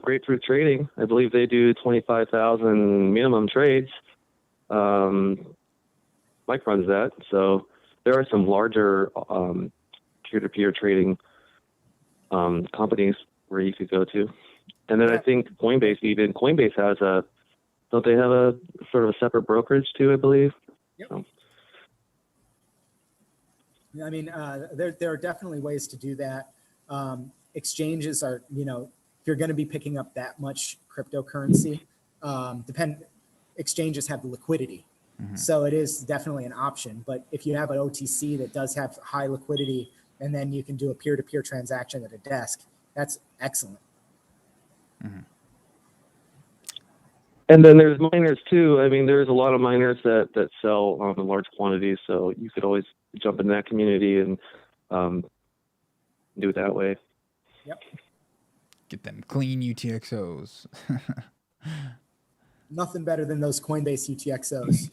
Grapefruit Trading. I believe they do 25,000 minimum trades. Mike runs that, so there are some larger peer-to-peer trading companies where you could go to. And then I think Coinbase has don't they have a sort of a separate brokerage too, I believe? Yep. So. I mean, there are definitely ways to do that. Exchanges are, if you're going to be picking up that much cryptocurrency, exchanges have the liquidity. Mm-hmm. So it is definitely an option. But if you have an OTC that does have high liquidity, and then you can do a peer-to-peer transaction at a desk, that's excellent. Mm-hmm. And then there's miners too. I mean, there's a lot of miners that sell in large quantities, so you could always jump in that community and do it that way. Yep. Get them clean UTXOs. Nothing better than those Coinbase UTXOs.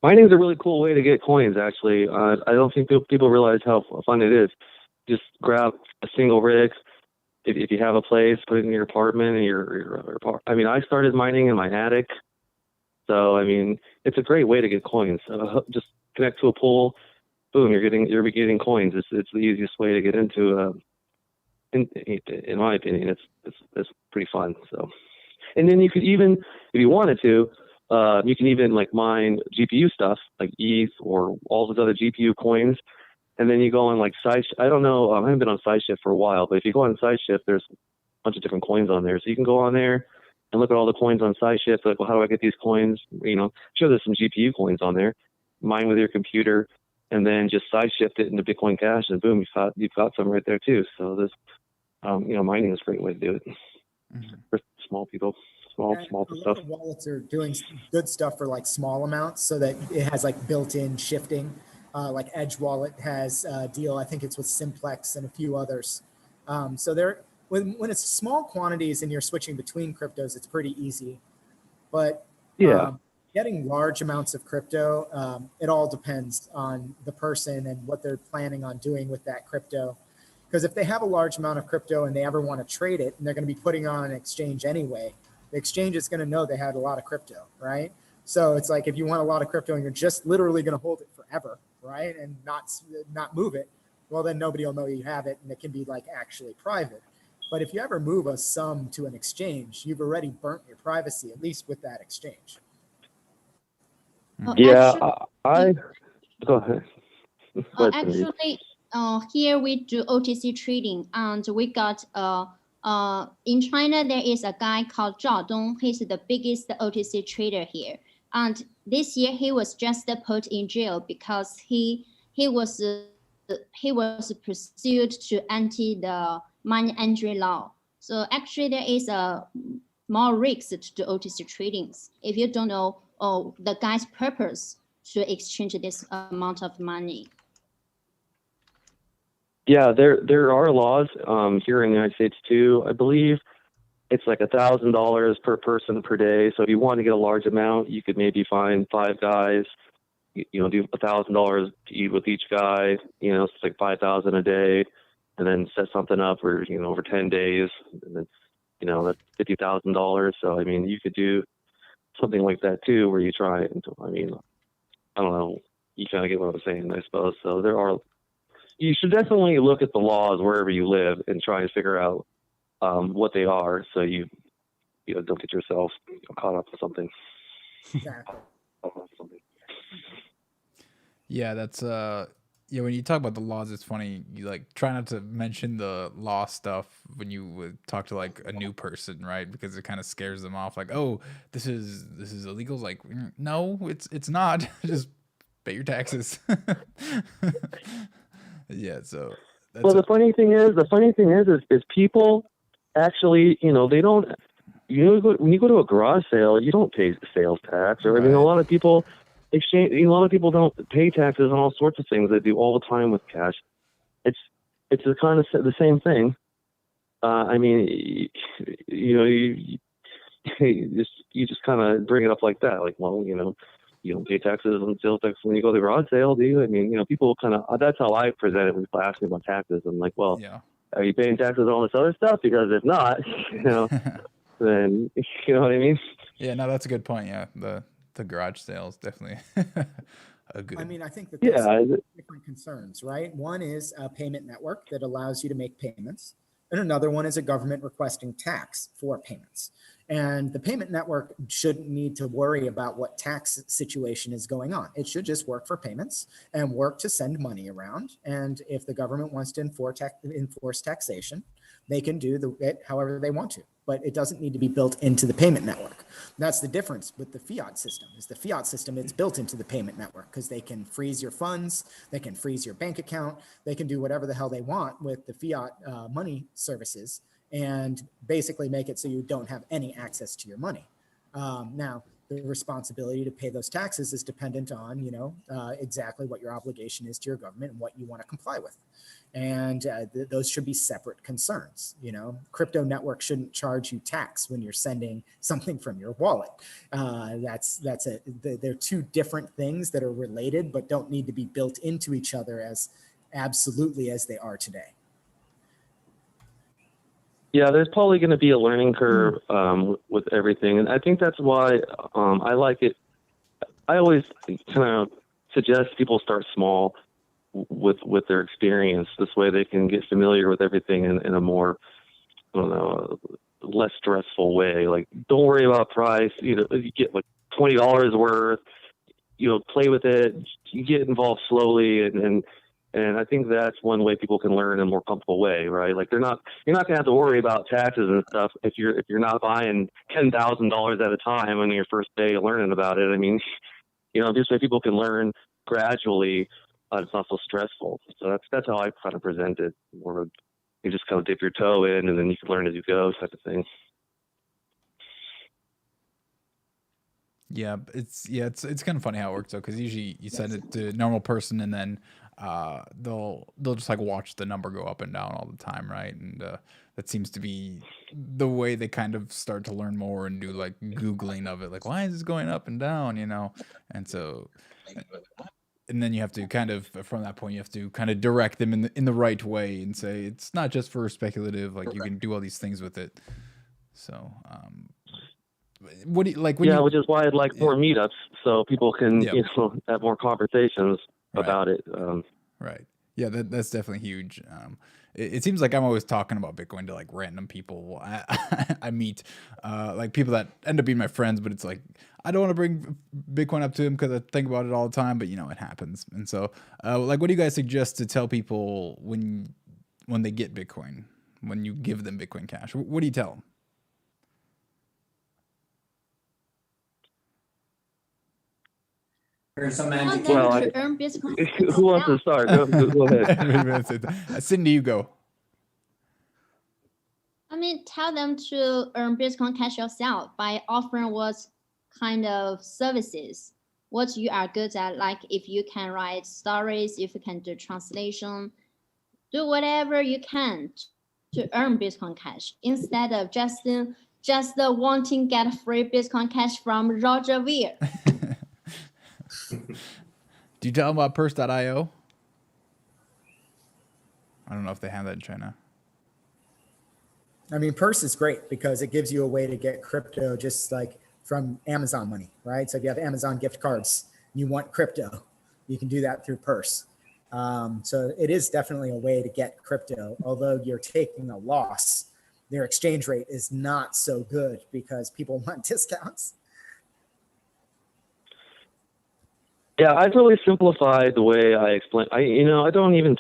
Mining is a really cool way to get coins, actually. I don't think people realize how fun it is. Just grab a single rig. If you have a place, put it in your apartment. I mean, I started mining in my attic. So, I mean, it's a great way to get coins. Just connect to a pool. Boom, you're getting coins. It's the easiest way to get into. In my opinion, it's pretty fun. So, and then you could even, if you wanted to, you can even like mine GPU stuff like ETH or all those other GPU coins, and then you go on like I don't know, I haven't been on SideShift for a while, but if you go on SideShift, there's a bunch of different coins on there, so you can go on there and look at all the coins on SideShift. Like, well, how do I get these coins? Sure, there's some GPU coins on there. Mine with your computer, and then just SideShift it into Bitcoin Cash, and boom, you've got some right there too. So this, mining is a great way to do it for small people. Small stuff. Wallets are doing good stuff for like small amounts, so that it has like built-in shifting. Like Edge Wallet has a deal. I think it's with Simplex and a few others. So when it's small quantities and you're switching between cryptos, it's pretty easy. But getting large amounts of crypto, it all depends on the person and what they're planning on doing with that crypto. Because if they have a large amount of crypto and they ever want to trade it, and they're going to be putting it on an exchange anyway, the exchange is going to know they had a lot of crypto, right? So it's like if you want a lot of crypto and you're just literally going to hold it forever, right, and not move it, well, then nobody will know you have it, and it can be like actually private. But if you ever move a sum to an exchange, you've already burnt your privacy, at least with that exchange. Oh, Yeah, actually, go ahead. Actually, here we do OTC trading, and we got in China, there is a guy called Zhao Dong. He's the biggest OTC trader here. And this year, he was just put in jail because he was pursued to anti the money entry law. So actually, there is a more risks to do OTC tradings if you don't know the guy's purpose to exchange this amount of money. Yeah, there are laws here in the United States too. I believe it's like $1,000 per person per day. So if you want to get a large amount, you could maybe find 5 guys, do $1,000 with each guy. It's like 5,000 a day, and then set something up for over 10 days, and then that's $50,000. So I mean, you could do something like that too, where you try. I mean, I don't know. You kind of get what I'm saying, I suppose. So you should definitely look at the laws wherever you live and try and figure out what they are, so you don't get yourself caught up with something. Exactly. Yeah, that's Yeah, when you talk about the laws, it's funny. You like try not to mention the law stuff when you would talk to like a new person, right? Because it kind of scares them off. Like, oh, this is illegal. It's like, no, it's not. Just pay your taxes. Yeah, so that's Well, the funny thing is people actually, they don't. When you go to a garage sale, you don't pay sales tax. Or I mean, a Right. lot of people a lot of people don't pay taxes on all sorts of things they do all the time with cash. It's the kind of the same thing. I mean, you just kind of bring it up like that. Like, well, you don't pay taxes on sales tax when you go to the garage sale, do you? I mean, people kind of, that's how I present it when people ask me about taxes. I'm like, well, yeah. are you paying taxes on all this other stuff? Because if not, then you know what I mean? Yeah, no, that's a good point. Yeah, the garage sales definitely a good. I mean, I think that there's Yeah. different concerns, right? One is a payment network that allows you to make payments, and another one is a government requesting tax for payments. And the payment network shouldn't need to worry about what tax situation is going on. It should just work for payments and work to send money around. And if the government wants to enforce taxation, they can do it however they want to, but it doesn't need to be built into the payment network. That's the difference with the fiat system. Is the fiat system, it's built into the payment network because they can freeze your funds, they can freeze your bank account, they can do whatever the hell they want with the fiat money services and basically make it so you don't have any access to your money. Now, the responsibility to pay those taxes is dependent on, exactly what your obligation is to your government and what you want to comply with. And those should be separate concerns. Crypto networks shouldn't charge you tax when you're sending something from your wallet. They're two different things that are related, but don't need to be built into each other as absolutely as they are today. Yeah, there's probably going to be a learning curve with everything, and I think that's why I like it. I always kind of suggest people start small with their experience. This way, they can get familiar with everything in a more, less stressful way. Like, don't worry about price. You get like $20 worth. Play with it. You get involved slowly, and I think that's one way people can learn in a more comfortable way, right? Like you're not gonna have to worry about taxes and stuff if you're not buying $10,000 at a time on your first day of learning about it. I mean, this way people can learn gradually. It's not so stressful. So that's how I kind of present it. Or you just kind of dip your toe in, and then you can learn as you go, type of thing. Yeah, it's kind of funny how it works though, because usually you send it to a normal person and then they'll just like watch the number go up and down all the time, right? And that seems to be the way they kind of start to learn more and do like Googling of it, like why is this going up and down, And so, and then you have to kind of, from that point, you have to kind of direct them in the right way and say it's not just for speculative, like you can do all these things with it. So what do you like? Which is why I'd like more meetups so people can have more conversations about it. Right. Yeah, that's definitely huge. It seems like I'm always talking about Bitcoin to like random people I meet, like people that end up being my friends, but it's like I don't want to bring Bitcoin up to them because I think about it all the time, but it happens. And so, like, what do you guys suggest to tell people when they get Bitcoin, when you give them Bitcoin Cash? What do you tell them? Or some Well, to earn Bitcoin. Who wants to start? Go ahead. Cindy, you go. I mean, tell them to earn Bitcoin Cash yourself by offering what kind of services, what you are good at. Like if you can write stories, if you can do translation, do whatever you can to earn Bitcoin Cash instead of just wanting get free Bitcoin Cash from Roger Ver. Do you tell them about purse.io? I don't know if they have that in China. I mean, Purse is great because it gives you a way to get crypto just like from Amazon money, right? So if you have Amazon gift cards and you want crypto, you can do that through Purse. So it is definitely a way to get crypto, although you're taking a loss. Their exchange rate is not so good because people want discounts. Yeah, I've really simplified the way I explain. I don't even.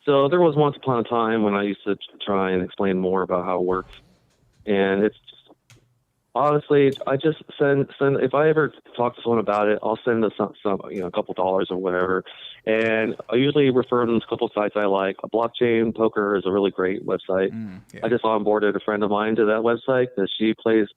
So there was once upon a time when I used to try and explain more about how it works, and it's just, honestly, I just send. If I ever talk to someone about it, I'll send them some a couple dollars or whatever, and I usually refer them to a couple sites I like. A Blockchain Poker is a really great website. Yeah. I just onboarded a friend of mine to that website because she plays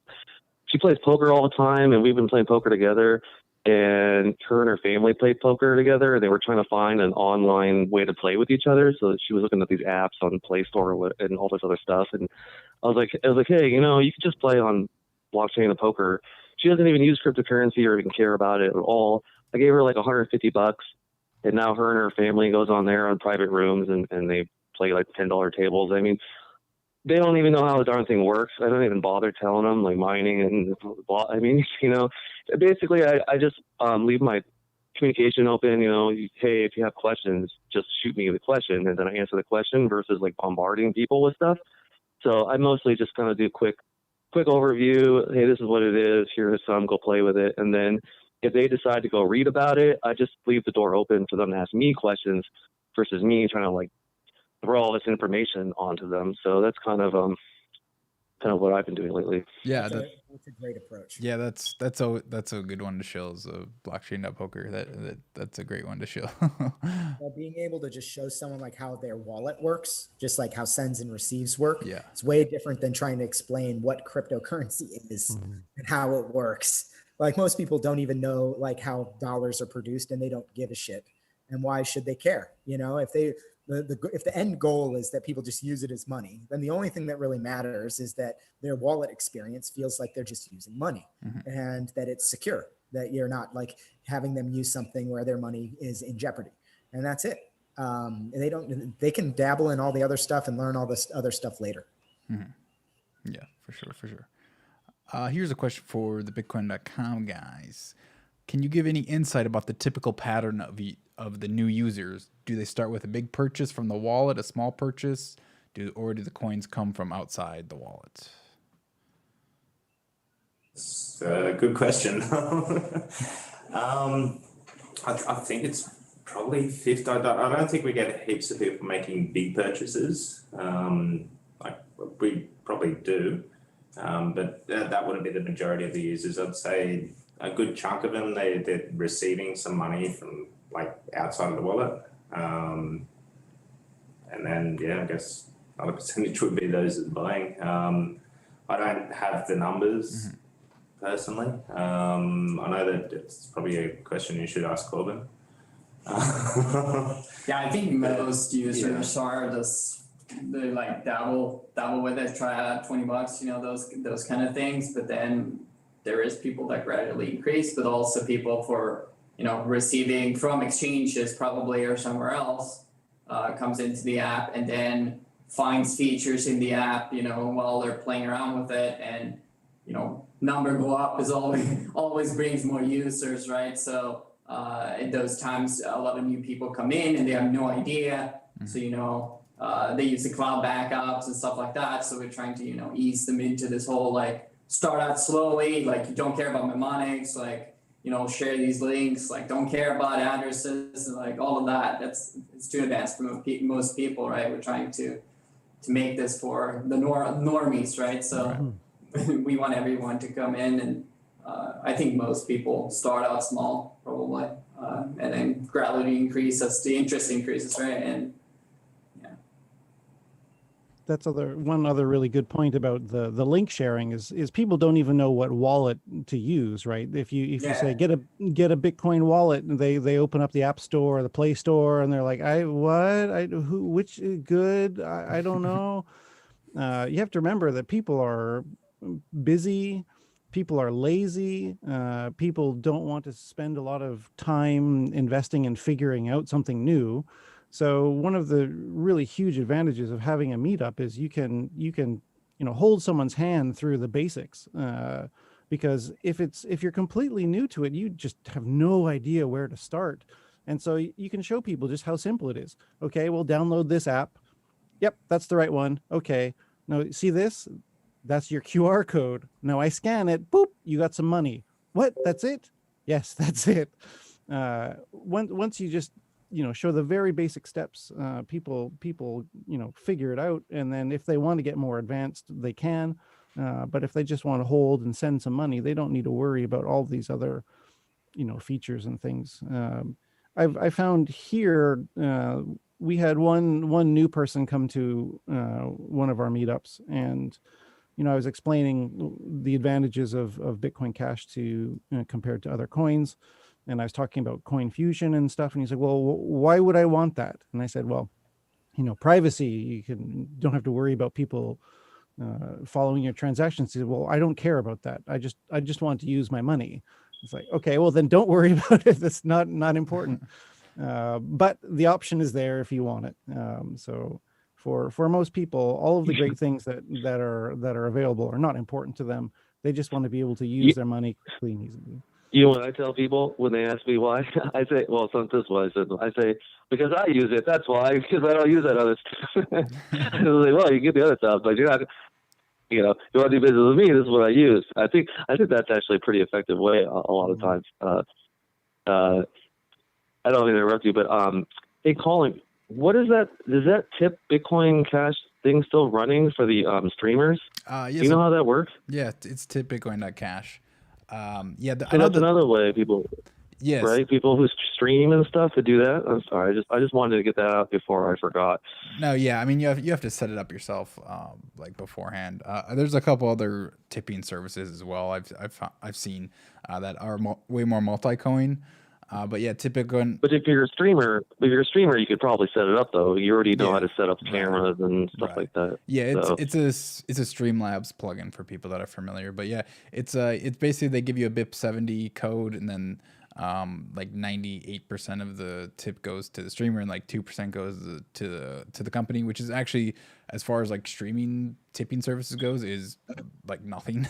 poker all the time, and we've been playing poker together. And her and her family played poker together, and they were trying to find an online way to play with each other. So she was looking at these apps on Play Store and all this other stuff. And I was like, hey, you can just play on blockchain and poker. She doesn't even use cryptocurrency or even care about it at all. I gave her like $150, and now her and her family goes on there on private rooms and they play like $10 tables. I mean, they don't even know how the darn thing works. I don't even bother telling them, like mining and blah. I mean, basically I just leave my communication open. Hey, if you have questions, just shoot me the question, and then I answer the question versus like bombarding people with stuff. So I mostly just kind of do quick overview. Hey, this is what it is. Here's some. Go play with it. And then if they decide to go read about it, I just leave the door open for them to ask me questions versus me trying to like throw all this information onto them. So that's kind of what I've been doing lately. Yeah, That's a great approach. Yeah, that's a good one to show. Is blockchain.poker. That's a great one to show. Well, being able to just show someone like how their wallet works, just like how sends and receives work, Yeah. it's way different than trying to explain what cryptocurrency is and how it works. Like most people don't even know like how dollars are produced, and they don't give a shit. And why should they care? If the end goal is that people just use it as money, then the only thing that really matters is that their wallet experience feels like they're just using money, and that it's secure, that you're not like having them use something where their money is in jeopardy, and that's it. They can dabble in all the other stuff and learn all this other stuff later. Yeah, for sure. Here's a question for the Bitcoin.com guys. Can you give any insight about the typical pattern of the new users? Do they start with a big purchase from the wallet, a small purchase, or do the coins come from outside the wallet? It's a good question. I think it's probably 50. I don't think we get heaps of people making big purchases. Like we probably do, but that wouldn't be the majority of the users. I'd say a good chunk of them, they're receiving some money from like outside of the wallet. And then, I guess another percentage would be those that are buying. I don't have the numbers personally. I know that it's probably a question you should ask Corbin. Yeah, I think most users are they like dabble with it, try out $20, those kind of things. But then there is people that gradually increase, but also people for, receiving from exchanges probably or somewhere else, comes into the app and then finds features in the app, while they're playing around with it, and, number go up is always brings more users, right? So at those times, a lot of new people come in and they have no idea. So, they use the cloud backups and stuff like that. So we're trying to, ease them into this whole, like, start out slowly, like, you don't care about mnemonics, like, share these links, like, don't care about addresses, and like all of that. It's too advanced for most people, right? We're trying to make this for the normies, right? So we want everyone to come in, and I think most people start out small, probably, and then gradually increase as the interest increases, right? And that's one other really good point about the link sharing is people don't even know what wallet to use, right? If you say get a Bitcoin wallet, and they open up the App Store or the Play Store, and they're like, which good? I don't know. You have to remember that people are busy, people are lazy, people don't want to spend a lot of time investing in figuring out something new. So one of the really huge advantages of having a meetup is you can hold someone's hand through the basics, because if you're completely new to it, you just have no idea where to start. And so you can show people just how simple it is. Okay, well, download this app. Yep, that's the right one. Okay, now see this? That's your QR code. Now I scan it. Boop, you got some money. What? That's it? Yes, that's it. once you just show the very basic steps, people figure it out, and then if they want to get more advanced, they can. But if they just want to hold and send some money, they don't need to worry about all these other features and things. I found here we had one new person come to one of our meetups, and I was explaining the advantages of Bitcoin Cash to compared to other coins, and I was talking about coin fusion and stuff, and he said, well, why would I want that? And I said, well, privacy, you don't have to worry about people following your transactions. He said, well, I don't care about that. I just want to use my money. It's like, okay, well then don't worry about it. That's not important. But the option is there if you want it. So for most people, all of the great things that are available are not important to them. They just want to be able to use their money quickly and easily. What I tell people when they ask me why, I say, well, it's not this why. I say, because I use it. That's why, because I don't use that other stuff. They're like, well, you get the other stuff, but you're not, you want to do business with me, this is what I use. I think that's actually a pretty effective way a lot of times. I don't mean to interrupt you, but hey, Colin, what is that? Is that tip Bitcoin Cash thing still running for the streamers? Yes, do you know how that works? Yeah, it's tip.bitcoin.cash. Yeah, so that's another way people. Yes. Right, people who stream and stuff to do that. I'm sorry, I just wanted to get that out before I forgot. No, yeah, I mean you have to set it up yourself, like beforehand. There's a couple other tipping services as well. I've seen that are way more multi-coin. But yeah, Bitcoin. But if you're a streamer, you could probably set it up though. You already know how to set up cameras and stuff like that. Yeah, it's a Streamlabs plugin for people that are familiar. But yeah, it's basically they give you a BIP70 code, and then like 98% of the tip goes to the streamer, and like 2% goes to the company, which is actually, as far as like streaming tipping services goes, is like nothing.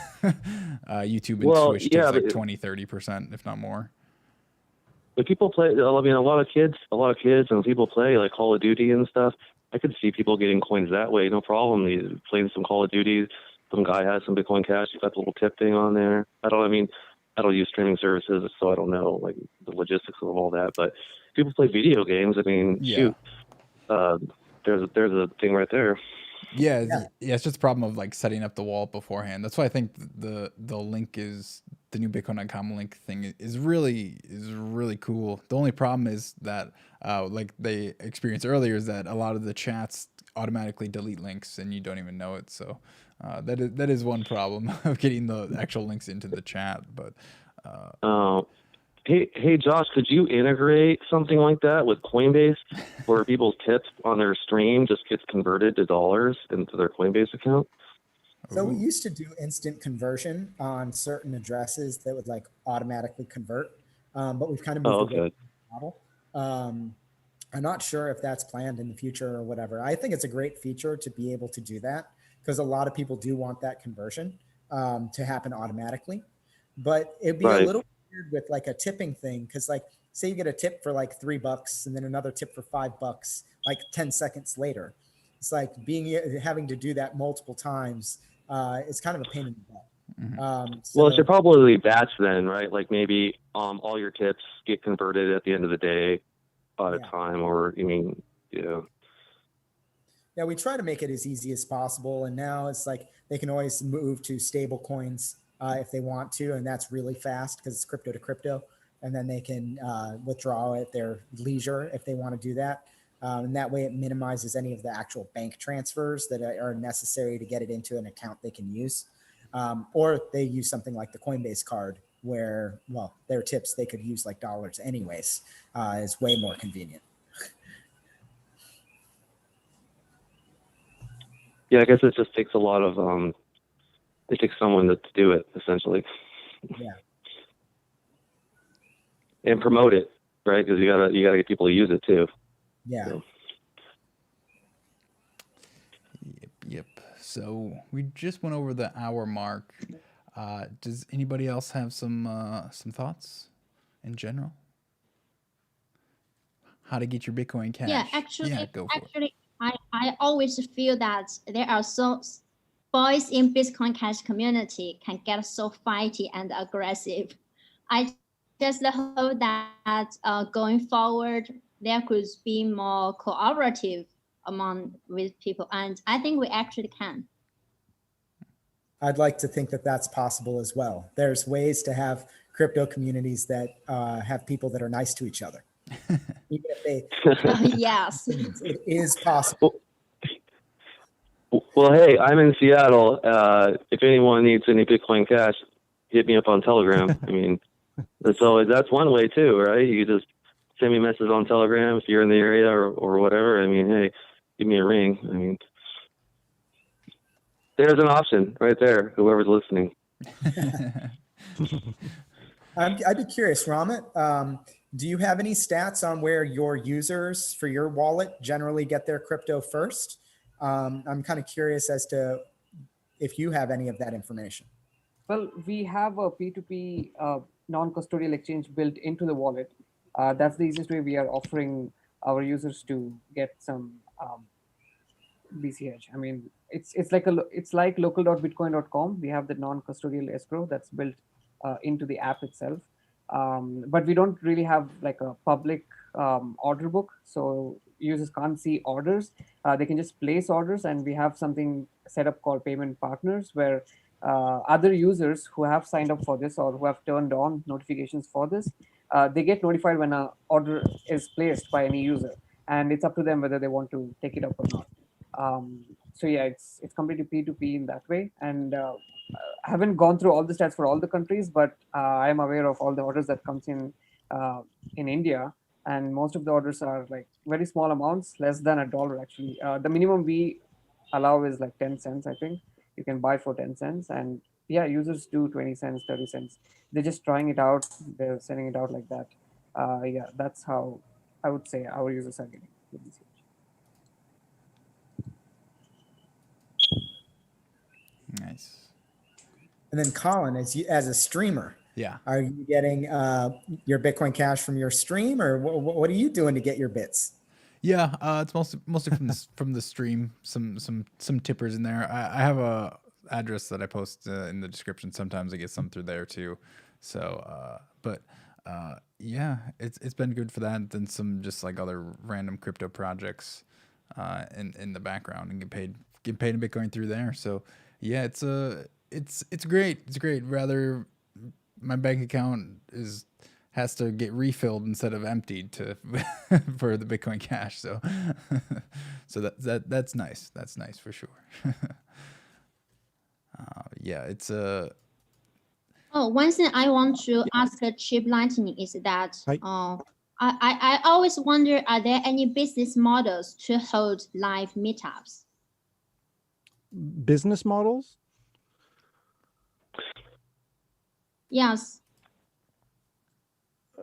YouTube and Twitch takes like 20-30%, if not more. But people play. I mean, a lot of kids, and people play like Call of Duty and stuff. I could see people getting coins that way, no problem. He's playing some Call of Duty. Some guy has some Bitcoin Cash. He's got the little tip thing on there. I don't use streaming services, so I don't know like the logistics of all that. But people play video games. I mean, shoot, there's a thing right there. Yeah, it's just a problem of like setting up the wallet beforehand. That's why I think the link is the new Bitcoin.com link thing is really cool. The only problem is that like they experienced earlier is that a lot of the chats automatically delete links and you don't even know it. So that is one problem of getting the actual links into the chat. But Hey Josh, could you integrate something like that with Coinbase, where people's tips on their stream just gets converted to dollars into their Coinbase account? So we used to do instant conversion on certain addresses that would like automatically convert, but we've kind of moved away from the model. I'm not sure if that's planned in the future or whatever. I think it's a great feature to be able to do that, because a lot of people do want that conversion to happen automatically. But it'd be a little weird with like a tipping thing, because like say you get a tip for like $3 and then another tip for $5 like 10 seconds later. It's like having to do that multiple times. It's kind of a pain in the butt. Mm-hmm. Well, it should probably batch then, right? Like maybe all your tips get converted at the end of the day at a time, or Yeah, we try to make it as easy as possible. And now it's like they can always move to stable coins if they want to. And that's really fast because it's crypto to crypto. And then they can withdraw at their leisure if they want to do that. And that way it minimizes any of the actual bank transfers that are necessary to get it into an account they can use. Or they use something like the Coinbase card where, well, their tips, they could use like dollars anyways. Is way more convenient. Yeah, I guess it just takes a lot of, it takes someone to do it, essentially. Yeah. And promote it, right? Because you gotta get people to use it too. Yeah. So. Yep. So we just went over the hour mark. Does anybody else have some thoughts in general? How to get your Bitcoin Cash? Yeah, actually, go for it. I always feel that there are so boys in Bitcoin Cash community can get so fighty and aggressive. I just hope that going forward, there could be more cooperative with people. And I think we actually can. I'd like to think that that's possible as well. There's ways to have crypto communities that have people that are nice to each other. Even if they, Yes. it is possible. Well, hey, I'm in Seattle. If anyone needs any Bitcoin Cash, hit me up on Telegram. I mean, that's one way too, right? You just send me a message on Telegram if you're in the area or whatever. I mean, hey, give me a ring. I mean, there's an option right there, whoever's listening. I'd be curious, Romit, do you have any stats on where your users for your wallet generally get their crypto first? I'm kind of curious as to if you have any of that information. Well, we have a P2P non-custodial exchange built into the wallet. That's the easiest way we are offering our users to get some BCH. I mean, it's like local.bitcoin.com. We have the non-custodial escrow that's built into the app itself. But we don't really have like a public order book, so users can't see orders. They can just place orders, and we have something set up called payment partners, where other users who have signed up for this or who have turned on notifications for this, they get notified when an order is placed by any user, and it's up to them whether they want to take it up or not. So yeah, it's completely P2P in that way. And I haven't gone through all the stats for all the countries, but I am aware of all the orders that comes in India, and most of the orders are like very small amounts, less than $1 actually. The minimum we allow is like 10 cents, I think. You can buy for 10 cents, and yeah, users do 20 cents, 30 cents. They're just trying it out. They're sending it out like that. Yeah, that's how I would say our users are getting the BCH. Nice. And then Colin, as a streamer, Yeah. are you getting your Bitcoin Cash from your stream, or what are you doing to get your bits? Yeah, it's mostly from the stream. Some tippers in there. I have a address that I post in the description. Sometimes I get some through there too. So, yeah, it's been good for that. Then some just like other random crypto projects in the background, and get paid in Bitcoin through there. So yeah, it's great. It's great. Rather, my bank account has to get refilled instead of emptied for the Bitcoin Cash. So that's nice. That's nice for sure. Yeah, it's Oh, one thing I want to ask Cheaplightning is that I always wonder, are there any business models to hold live meetups? Business models? Yes.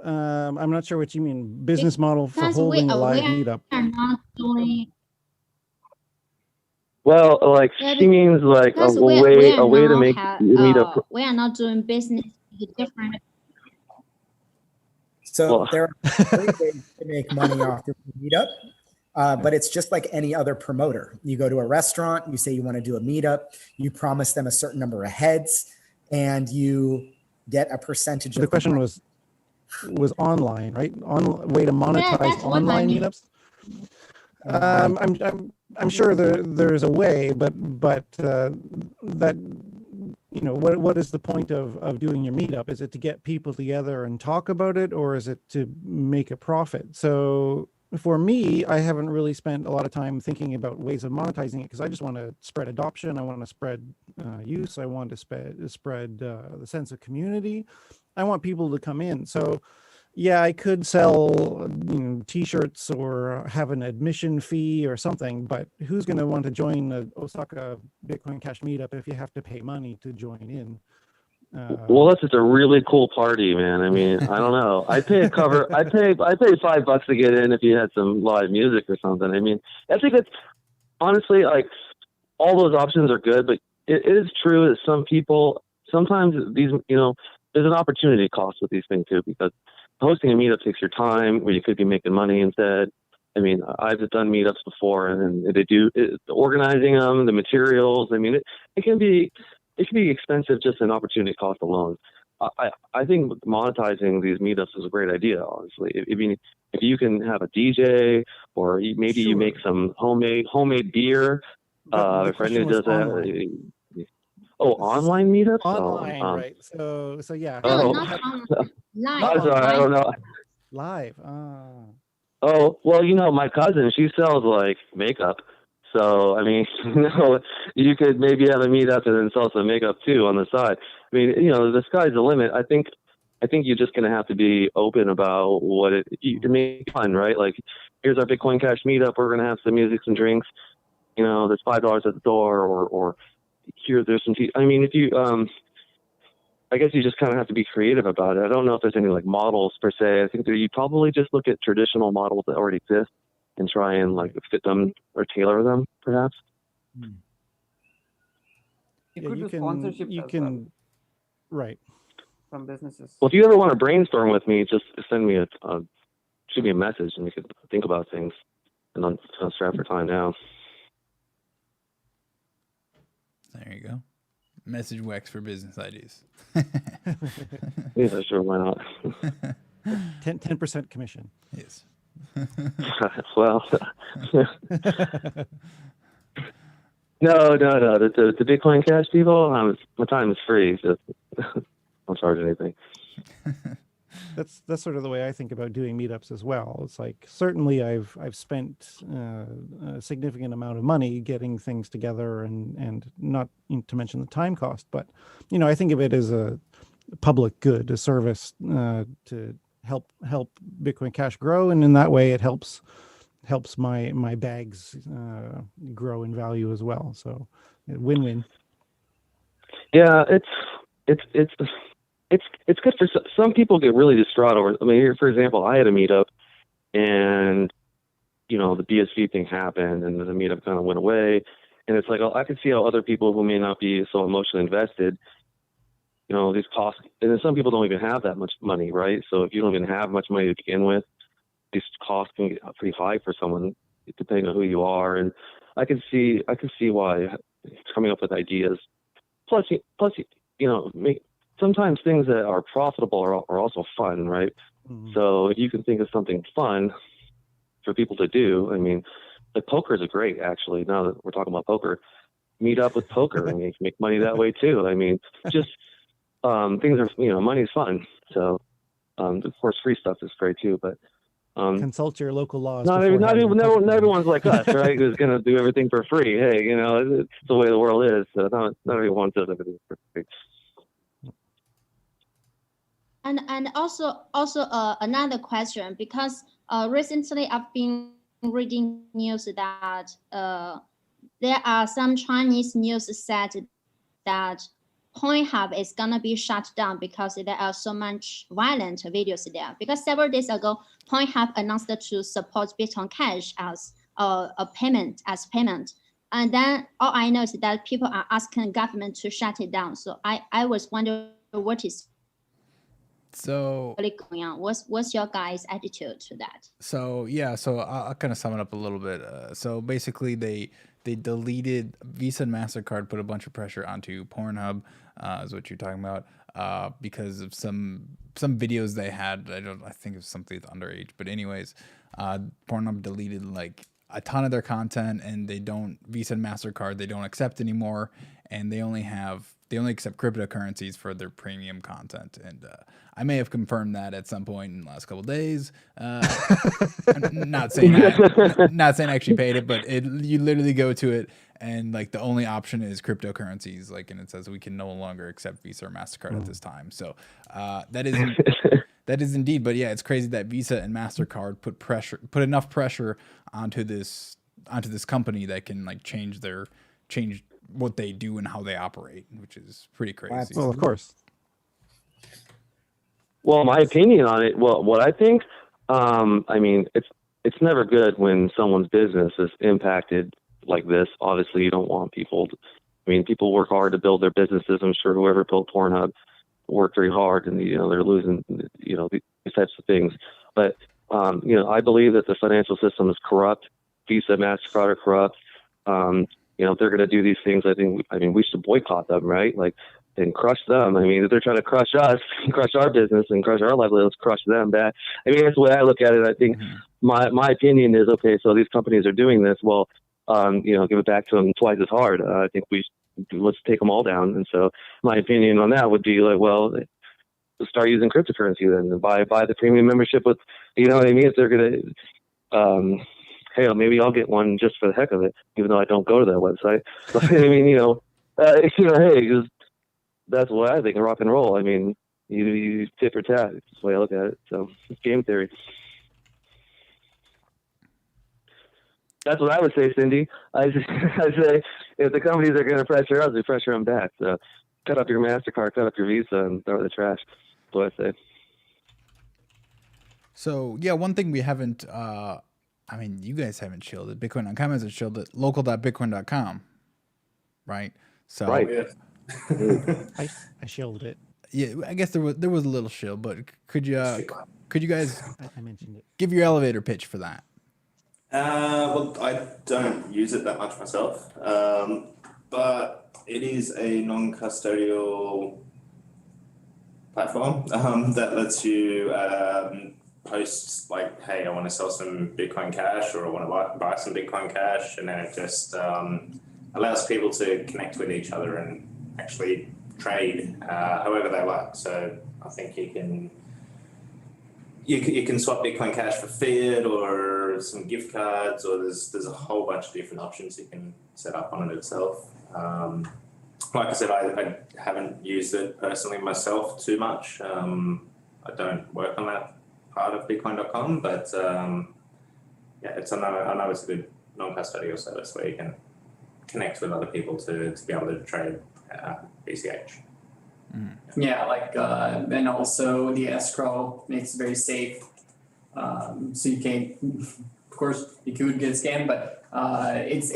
I'm not sure what you mean. Business model for Because holding a live we meetup. are not doing. Well, like she means like a way to make meetup. We are not doing business with different. So there are great ways to make money off your meetup, but it's just like any other promoter. You go to a restaurant, you say you want to do a meetup, you promise them a certain number of heads, and you get a percentage. The question was online, right? Way to monetize online meetups. I'm sure there's a way, but that, you know, what is the point of doing your meetup? Is it to get people together and talk about it, or is it to make a profit? So for me, I haven't really spent a lot of time thinking about ways of monetizing it, because I just want to spread adoption. I want to spread use. I want to spread the sense of community. I want people to come in. So yeah, I could sell, you know, t-shirts or have an admission fee or something, but who's going to want to join the Osaka Bitcoin Cash meetup if you have to pay money to join in? Well, that's just a really cool party, man. I mean, I don't know. I pay $5 to get in if you had some live music or something. I mean, I think it's honestly like all those options are good, but it is true that some people sometimes these, you know, there's an opportunity cost with these things too, because hosting a meetup takes your time where you could be making money instead. I mean, I've done meetups before, and they do organizing them, the materials. I mean, it it can be expensive just in opportunity cost alone. I think monetizing these meetups is a great idea, honestly. If you can have a DJ, or maybe you make some homemade beer. A friend who does that. Oh, online meetups? Online, right? So yeah. No, not online. Live. I'm sorry, I don't know. Live. Oh, well, my cousin, she sells like makeup. So, I mean, you could maybe have a meetup and then sell some makeup too on the side. I mean, the sky's the limit. I think you're just going to have to be open about to make it fun, right? Like, here's our Bitcoin Cash meetup. We're going to have some music, some drinks. There's $5 at the door, or there's some tea. I mean, if you, I guess you just kind of have to be creative about it. I don't know if there's any like models per se. I think that you probably just look at traditional models that already exist and try and like fit them or tailor them, perhaps. It could do sponsorship. You can, right. From businesses. Well, if you ever want to brainstorm with me, just send me shoot me a message, and we could think about things. And I'm strapped for time now. There you go. Message Wecx for business ideas. Yeah, sure, why not? 10% commission. Yes. Well, no. The Bitcoin Cash people, my time is free, so I don't charge anything. That's sort of the way I think about doing meetups as well. It's like, certainly I've spent a significant amount of money getting things together, and not to mention the time cost, but I think of it as a public good, a service to help Bitcoin Cash grow, and in that way it helps my bags grow in value as well. So win-win. Yeah, it's good for some people. Get really distraught over. I mean, here, for example, I had a meetup, and the BSV thing happened, and the meetup kind of went away, and it's like, I can see how other people who may not be so emotionally invested, these costs, and then some people don't even have that much money, right? So if you don't even have much money to begin with, these costs can get pretty high for someone, depending on who you are. And I can see why coming up with ideas. Plus, sometimes things that are profitable are also fun, right? Mm-hmm. So if you can think of something fun for people to do, I mean, like poker is great, actually. Now that we're talking about poker, meet up with poker, and you can make money that way too. I mean, just things are, money's fun. So, of course, free stuff is great too, but consult your local laws. Not everyone's like us, right? Who's going to do everything for free? Hey, it's the way the world is. So not everyone does everything for free. And also another question, because recently I've been reading news that there are some Chinese news said that Coinhub is gonna be shut down because there are so much violent videos there. Because several days ago, Coinhub announced to support Bitcoin Cash as a payment, and then all I know is that people are asking government to shut it down. So I was wondering what is really going on. What's your guys' attitude to that? So I'll kind of sum it up a little bit. So basically, they deleted Visa and MasterCard, put a bunch of pressure onto Pornhub, is what you're talking about, because of some videos they had. I think it was something with underage, but anyways, Pornhub deleted like a ton of their content, and Visa and MasterCard they don't accept anymore, and they only accept cryptocurrencies for their premium content. And I may have confirmed that at some point in the last couple of days. I'm not saying I actually paid it, but you literally go to it, and like the only option is cryptocurrencies, like, and it says we can no longer accept Visa or MasterCard at this time. So that is indeed. But yeah, it's crazy that Visa and MasterCard put enough pressure onto this company that can like change what they do and how they operate, which is pretty crazy. Well, of course. Well, my opinion on it, what I think, I mean, it's never good when someone's business is impacted like this. Obviously, you don't want people people work hard to build their businesses. I'm sure whoever built Pornhub worked very hard, and they're losing these types of things. But I believe that the financial system is corrupt. Visa, MasterCard are corrupt. if they're going to do these things, I mean, we should boycott them, right? Like, and crush them. I mean, if they're trying to crush us, crush our business, and crush our livelihoods, crush them back. I mean, that's the way I look at it. I think my opinion is, okay, so these companies are doing this. Well, give it back to them twice as hard. I think let's take them all down. And so my opinion on that would be like, well, start using cryptocurrency then, and buy the premium membership with, you know what I mean? If they're going to, hey, maybe I'll get one just for the heck of it, even though I don't go to that website. But I mean, hey, just, that's what I think of rock and roll. I mean, you tit for tat. That's the way I look at it. So it's game theory. That's what I would say, Cindy. I say if the companies are going to pressure us, we pressure them back. So cut up your MasterCard, cut up your Visa, and throw it in the trash. That's what I say. So yeah, one thing we haven't, I mean, you guys haven't shielded. Bitcoin.com hasn't shielded local.bitcoin.com, right? So right. I shielded it. Yeah, I guess there was a little shield, but could you guys I mentioned it. give your elevator pitch for that? Well, I don't use it that much myself, but it is a non-custodial platform that lets you post like, hey, I want to sell some Bitcoin Cash, or I want to buy some Bitcoin Cash, and then it just allows people to connect with each other and actually trade however they like. So I think you can swap Bitcoin Cash for fiat or some gift cards, or there's a whole bunch of different options you can set up on it itself. Like I said, I haven't used it personally myself too much. I don't work on that part of Bitcoin.com, but yeah, I know it's a good non-custodial service where you can connect with other people to be able to trade BCH. Yeah, like and also the escrow makes it very safe. So you can't, of course, you could get scammed, but it's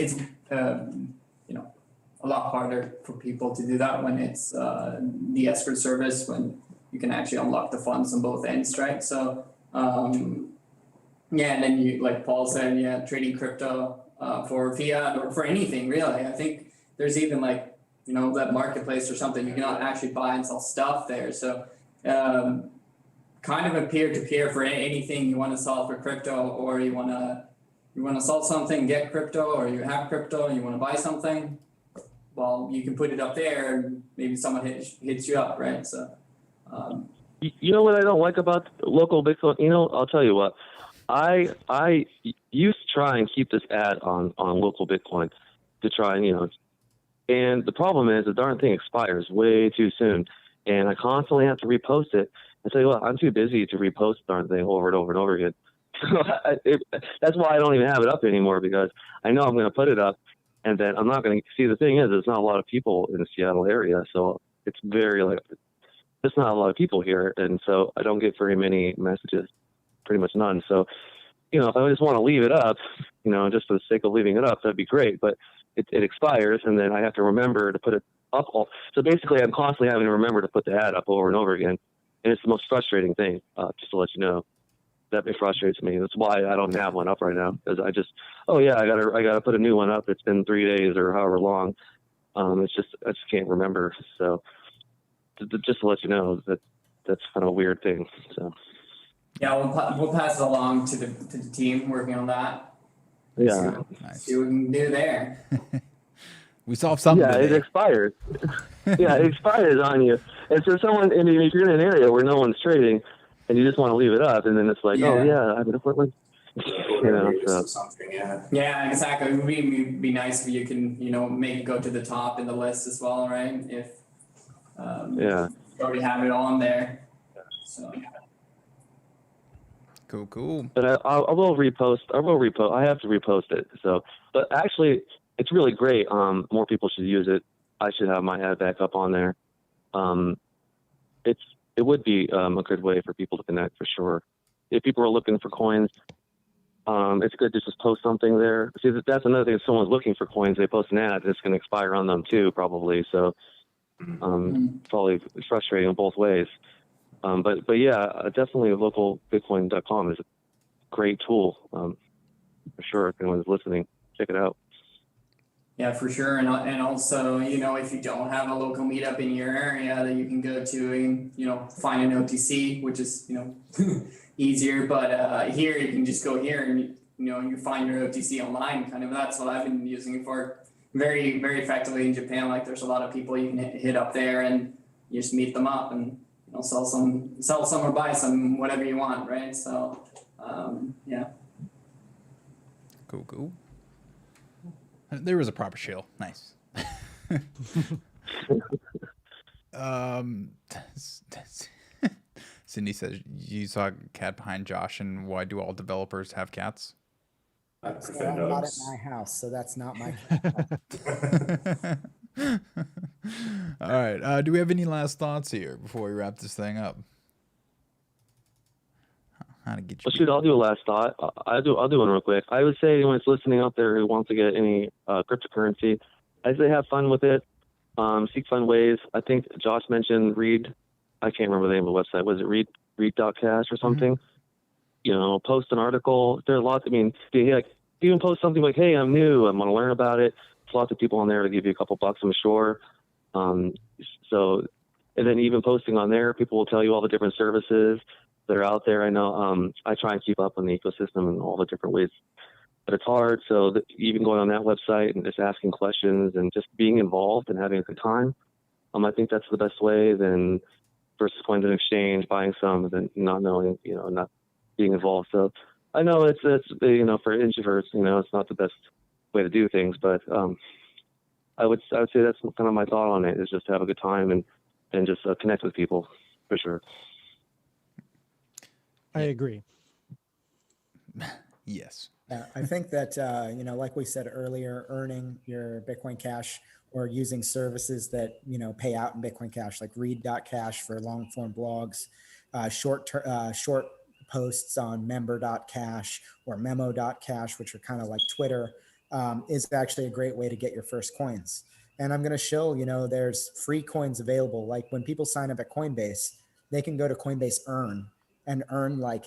a lot harder for people to do that when it's the escrow service, when you can actually unlock the funds on both ends, right? So yeah, and then you, like Paul said, yeah, trading crypto for fiat or for anything really. I think there's even like, that marketplace or something, you cannot actually buy and sell stuff there. So kind of a peer-to-peer for anything you want to sell for crypto, or you want to sell something, get crypto, or you have crypto and you want to buy something. Well, you can put it up there and maybe someone hits you up, right? So you know what I don't like about local Bitcoin? I'll tell you what. I used to try and keep this ad on local Bitcoin to try and, and the problem is the darn thing expires way too soon. And I constantly have to repost it. I tell you what, I'm too busy to repost the darn thing over and over and over again. That's why I don't even have it up anymore, because I know I'm going to put it up and then I'm not going to see. The thing is, there's not a lot of people in the Seattle area. So it's very there's not a lot of people here. And so I don't get very many messages, pretty much none. So, if I just want to leave it up, just for the sake of leaving it up, that'd be great. But it expires, and then I have to remember to put it up. So basically, I'm constantly having to remember to put the ad up over and over again, and it's the most frustrating thing. Just to let you know, that it frustrates me. That's why I don't have one up right now, because I gotta put a new one up. It's been 3 days or however long. I just can't remember. So just to let you know that's kind of a weird thing. So yeah, we'll pass it along to the team working on that. Yeah. See what we can do there. We solved something. Yeah, it expires. Yeah, it expires on you. And so if you're in an area where no one's trading and you just want to leave it up, and then it's like, oh yeah, I mean, Something, yeah. Yeah, exactly. It would be nice if you can, make it go to the top in the list as well, right? If you already have it on there. So. Cool. But I will repost. I have to repost it. So, but actually, it's really great. More people should use it. I should have my ad back up on there. It would be a good way for people to connect for sure. If people are looking for coins, it's good to just post something there. See, that's another thing. If someone's looking for coins, they post an ad, it's going to expire on them too, probably. So, probably frustrating in both ways. But yeah, definitely localbitcoin.com is a great tool. For sure, if anyone's listening, check it out. Yeah, for sure. And also, you know, if you don't have a local meetup in your area that you can go to and, you know, find an OTC, which is, you know, easier. But here you can just go here and, you know, you find your OTC online kind of. That's what I've been using it for very, very effectively in Japan. Like there's a lot of people you can hit up there and you just meet them up and, you know, sell some or buy some, whatever you want. Right. So, yeah. Cool. There was a proper shill. Nice. Cindy says you saw a cat behind Josh, and why do all developers have cats? I So prefer I'm not at dogs. my house, so that's not my. All right. Do we have any last thoughts here before we wrap this thing up? How to get you? Well, shoot, I'll do a last thought. I'll do one real quick. I would say anyone that's listening out there who wants to get any cryptocurrency, I'd say have fun with it. Seek fun ways. I think Josh mentioned Read. I can't remember the name of the website. Was it Read.cash or something? Mm-hmm. You know, post an article. There are lots. I mean, even post something like, "Hey, I'm new. I want to learn about it." There's lots of people on there to give you a couple bucks, I'm sure. So, and then even posting on there, people will tell you all the different services that are out there. I know I try and keep up on the ecosystem and all the different ways, but it's hard. So even going on that website and just asking questions and just being involved and having a good time, I think that's the best way than versus going to an exchange, buying some, and then not knowing, you know, not being involved. So I know it's you know, for introverts, you know, it's not the best way to do things, but I would say that's kind of my thought on it, is just to have a good time and just connect with people for sure. I agree. Yes. I think that, you know, like we said earlier, earning your Bitcoin Cash or using services that, you know, pay out in Bitcoin Cash, like read.cash for long form blogs, short posts on member.cash or memo.cash, which are kind of like Twitter, is actually a great way to get your first coins. And I'm going to show, you know, there's free coins available. Like when people sign up at Coinbase, they can go to Coinbase Earn and earn like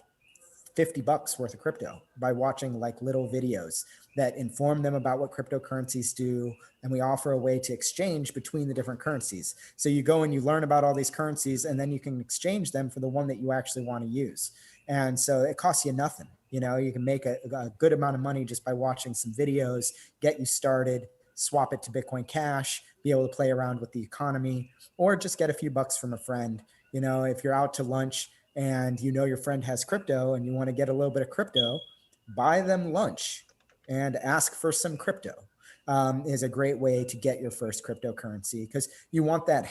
$50 worth of crypto by watching like little videos that inform them about what cryptocurrencies do. And we offer a way to exchange between the different currencies. So you go and you learn about all these currencies, and then you can exchange them for the one that you actually want to use. And so it costs you nothing. You know, you can make a good amount of money just by watching some videos, get you started, swap it to Bitcoin Cash, be able to play around with the economy, or just get a few bucks from a friend. You know, if you're out to lunch and you know your friend has crypto and you want to get a little bit of crypto, buy them lunch and ask for some crypto. Is a great way to get your first cryptocurrency, because you want that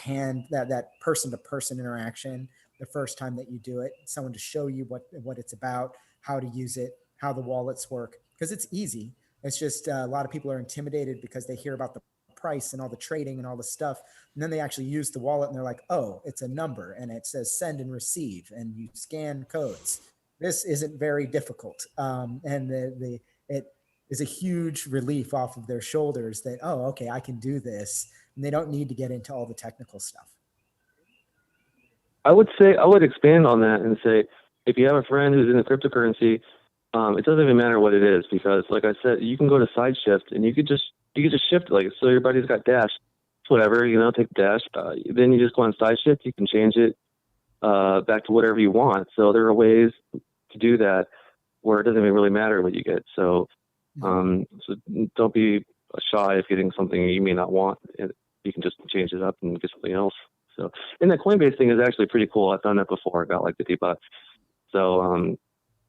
person-to-person interaction the first time that you do it, someone to show you what it's about, how to use it, how the wallets work, because it's easy. It's just a lot of people are intimidated because they hear about the price and all the trading and all the stuff, and then they actually use the wallet and they're like, oh, it's a number and it says send and receive and you scan codes. This isn't very difficult, and it is a huge relief off of their shoulders that, oh, okay, I can do this, and they don't need to get into all the technical stuff. I would expand on that and say, if you have a friend who's in a cryptocurrency, it doesn't even matter what it is, because like I said, you can go to SideShift and you could just shift it. Like, so everybody's got Dash, whatever, you know, take Dash. Then you just go on SideShift, you can change it back to whatever you want. So there are ways to do that where it doesn't even really matter what you get. So, so don't be shy of getting something you may not want. You can just change it up and get something else. So, and that Coinbase thing is actually pretty cool. I've done that before. I got like $50. So,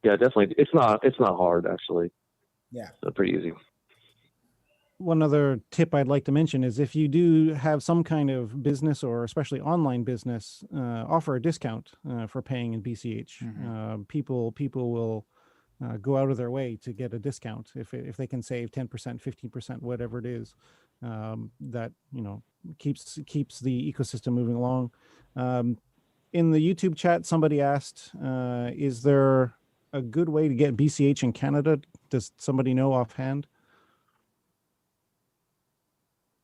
yeah, definitely. It's not hard actually. Yeah. So pretty easy. One other tip I'd like to mention is, if you do have some kind of business, or especially online business, offer a discount for paying in BCH. Mm-hmm. People will go out of their way to get a discount if they can save 10%, 15%, whatever it is. That, you know, keeps the ecosystem moving along. In the YouTube chat, somebody asked, is there a good way to get BCH in Canada? Does somebody know offhand?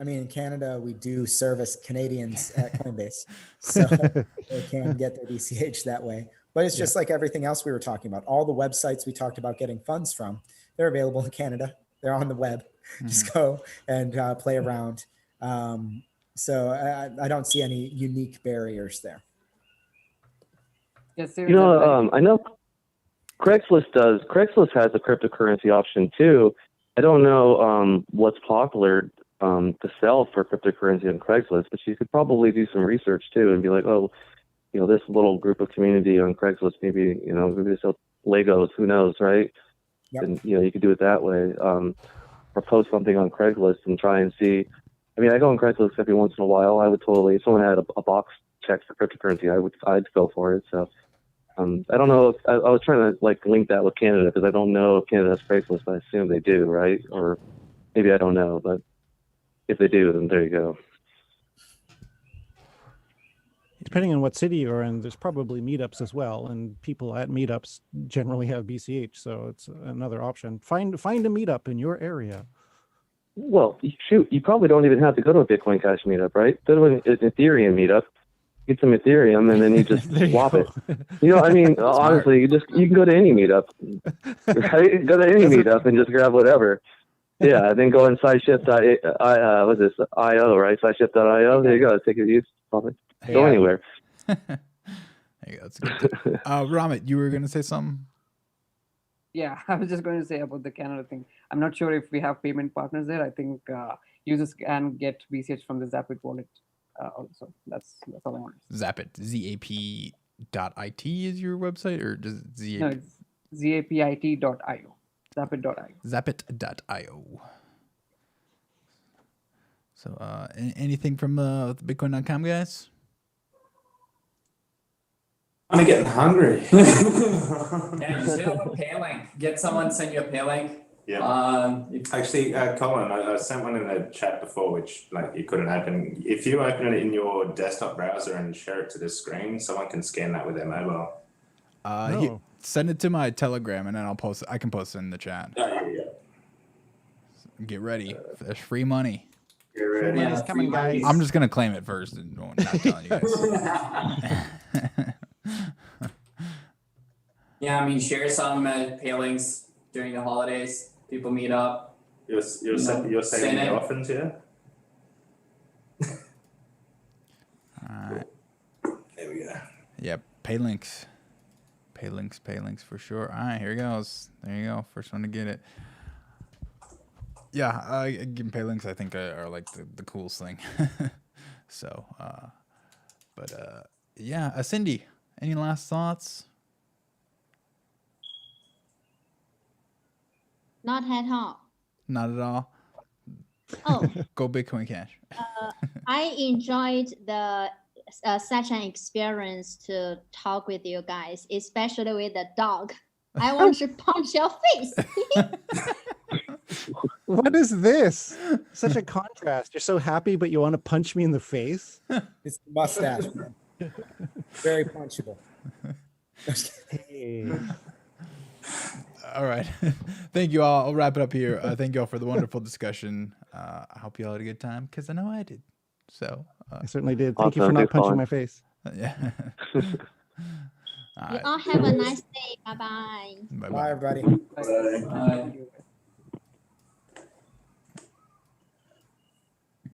I mean, in Canada, we do service Canadians at Coinbase, so they can get their BCH that way. But it's just like everything else we were talking about. All the websites we talked about getting funds from, they're available in Canada. They're on the web. just go and play around. So I don't see any unique barriers there. Yes, You know, I know Craigslist does. Craigslist has a cryptocurrency option too. I don't know what's popular to sell for cryptocurrency on Craigslist, but you could probably do some research too and be like, oh, you know, this little group of community on Craigslist, maybe, you know, maybe they sell Legos, who knows, right? Yep. And, you know, you could do it that way. Or post something on Craigslist and try and see. I mean, I go on Craigslist every once in a while. I would totally, if someone had a box check for cryptocurrency, I'd go for it. So I don't know if I was trying to like link that with Canada because I don't know if Canada has Craigslist, but I assume they do, right? Or maybe I don't know, but if they do, then there you go. Depending on what city you're in, there's probably meetups as well, and people at meetups generally have BCH, so it's another option. Find a meetup in your area. Well, shoot, you probably don't even have to go to a Bitcoin Cash meetup, right? Go to an Ethereum meetup, get some Ethereum, and then you just swap it. You know, I mean, honestly, you can go to any meetup, right? Go to any meetup and just grab whatever. Yeah, and then go on SideShift.io, what's this, IO, right? SideShift.io, there you go, take your use, probably. Go anywhere. There you go. That's a good tip. Romit, you were going to say something? Yeah, I was just going to say about the Canada thing. I'm not sure if we have payment partners there. I think users can get BCH from the Zapit wallet also. That's all I want. Zapit, ZAP.IT is your website, or does ZAP? No, it's zapit.io. Zapit.io. Zapit.io. So, anything from the Bitcoin.com guys? I'm getting hungry. Yeah, just hit up a pay link. Get someone to send you a pay link. Yeah. Actually, Colin, I sent one in the chat before, which like you couldn't open. If you open it in your desktop browser and share it to the screen, someone can scan that with their mobile. Send it to my Telegram, and then I'll post. I can post it in the chat. Yeah. Get ready. There's free money. Get ready. Money's coming, guys. I'm just gonna claim it first, and not telling you guys. Yeah, I mean, share some pay links during the holidays. People meet up. You're saving the orphans, yeah? Alright. There we go. Yep, pay links for sure. Alright, here it goes. There you go. First one to get it. Yeah, getting pay links I think are like the coolest thing. So, yeah, Cindy, any last thoughts? Not at all. Not at all. Oh, Go Bitcoin Cash. I enjoyed the such an experience to talk with you guys, especially with the dog. I want to punch your face. What is this? Such a contrast. You're so happy, but you want to punch me in the face? It's the mustache, man. Very punchable. Hey. All right. Thank you all. I'll wrap it up here. Thank you all for the wonderful discussion. I hope you all had a good time because I know I did. So I certainly did. Thank you for not punching my face. Yeah. You all have a nice day. Bye-bye. Bye-bye. Bye, everybody. Bye.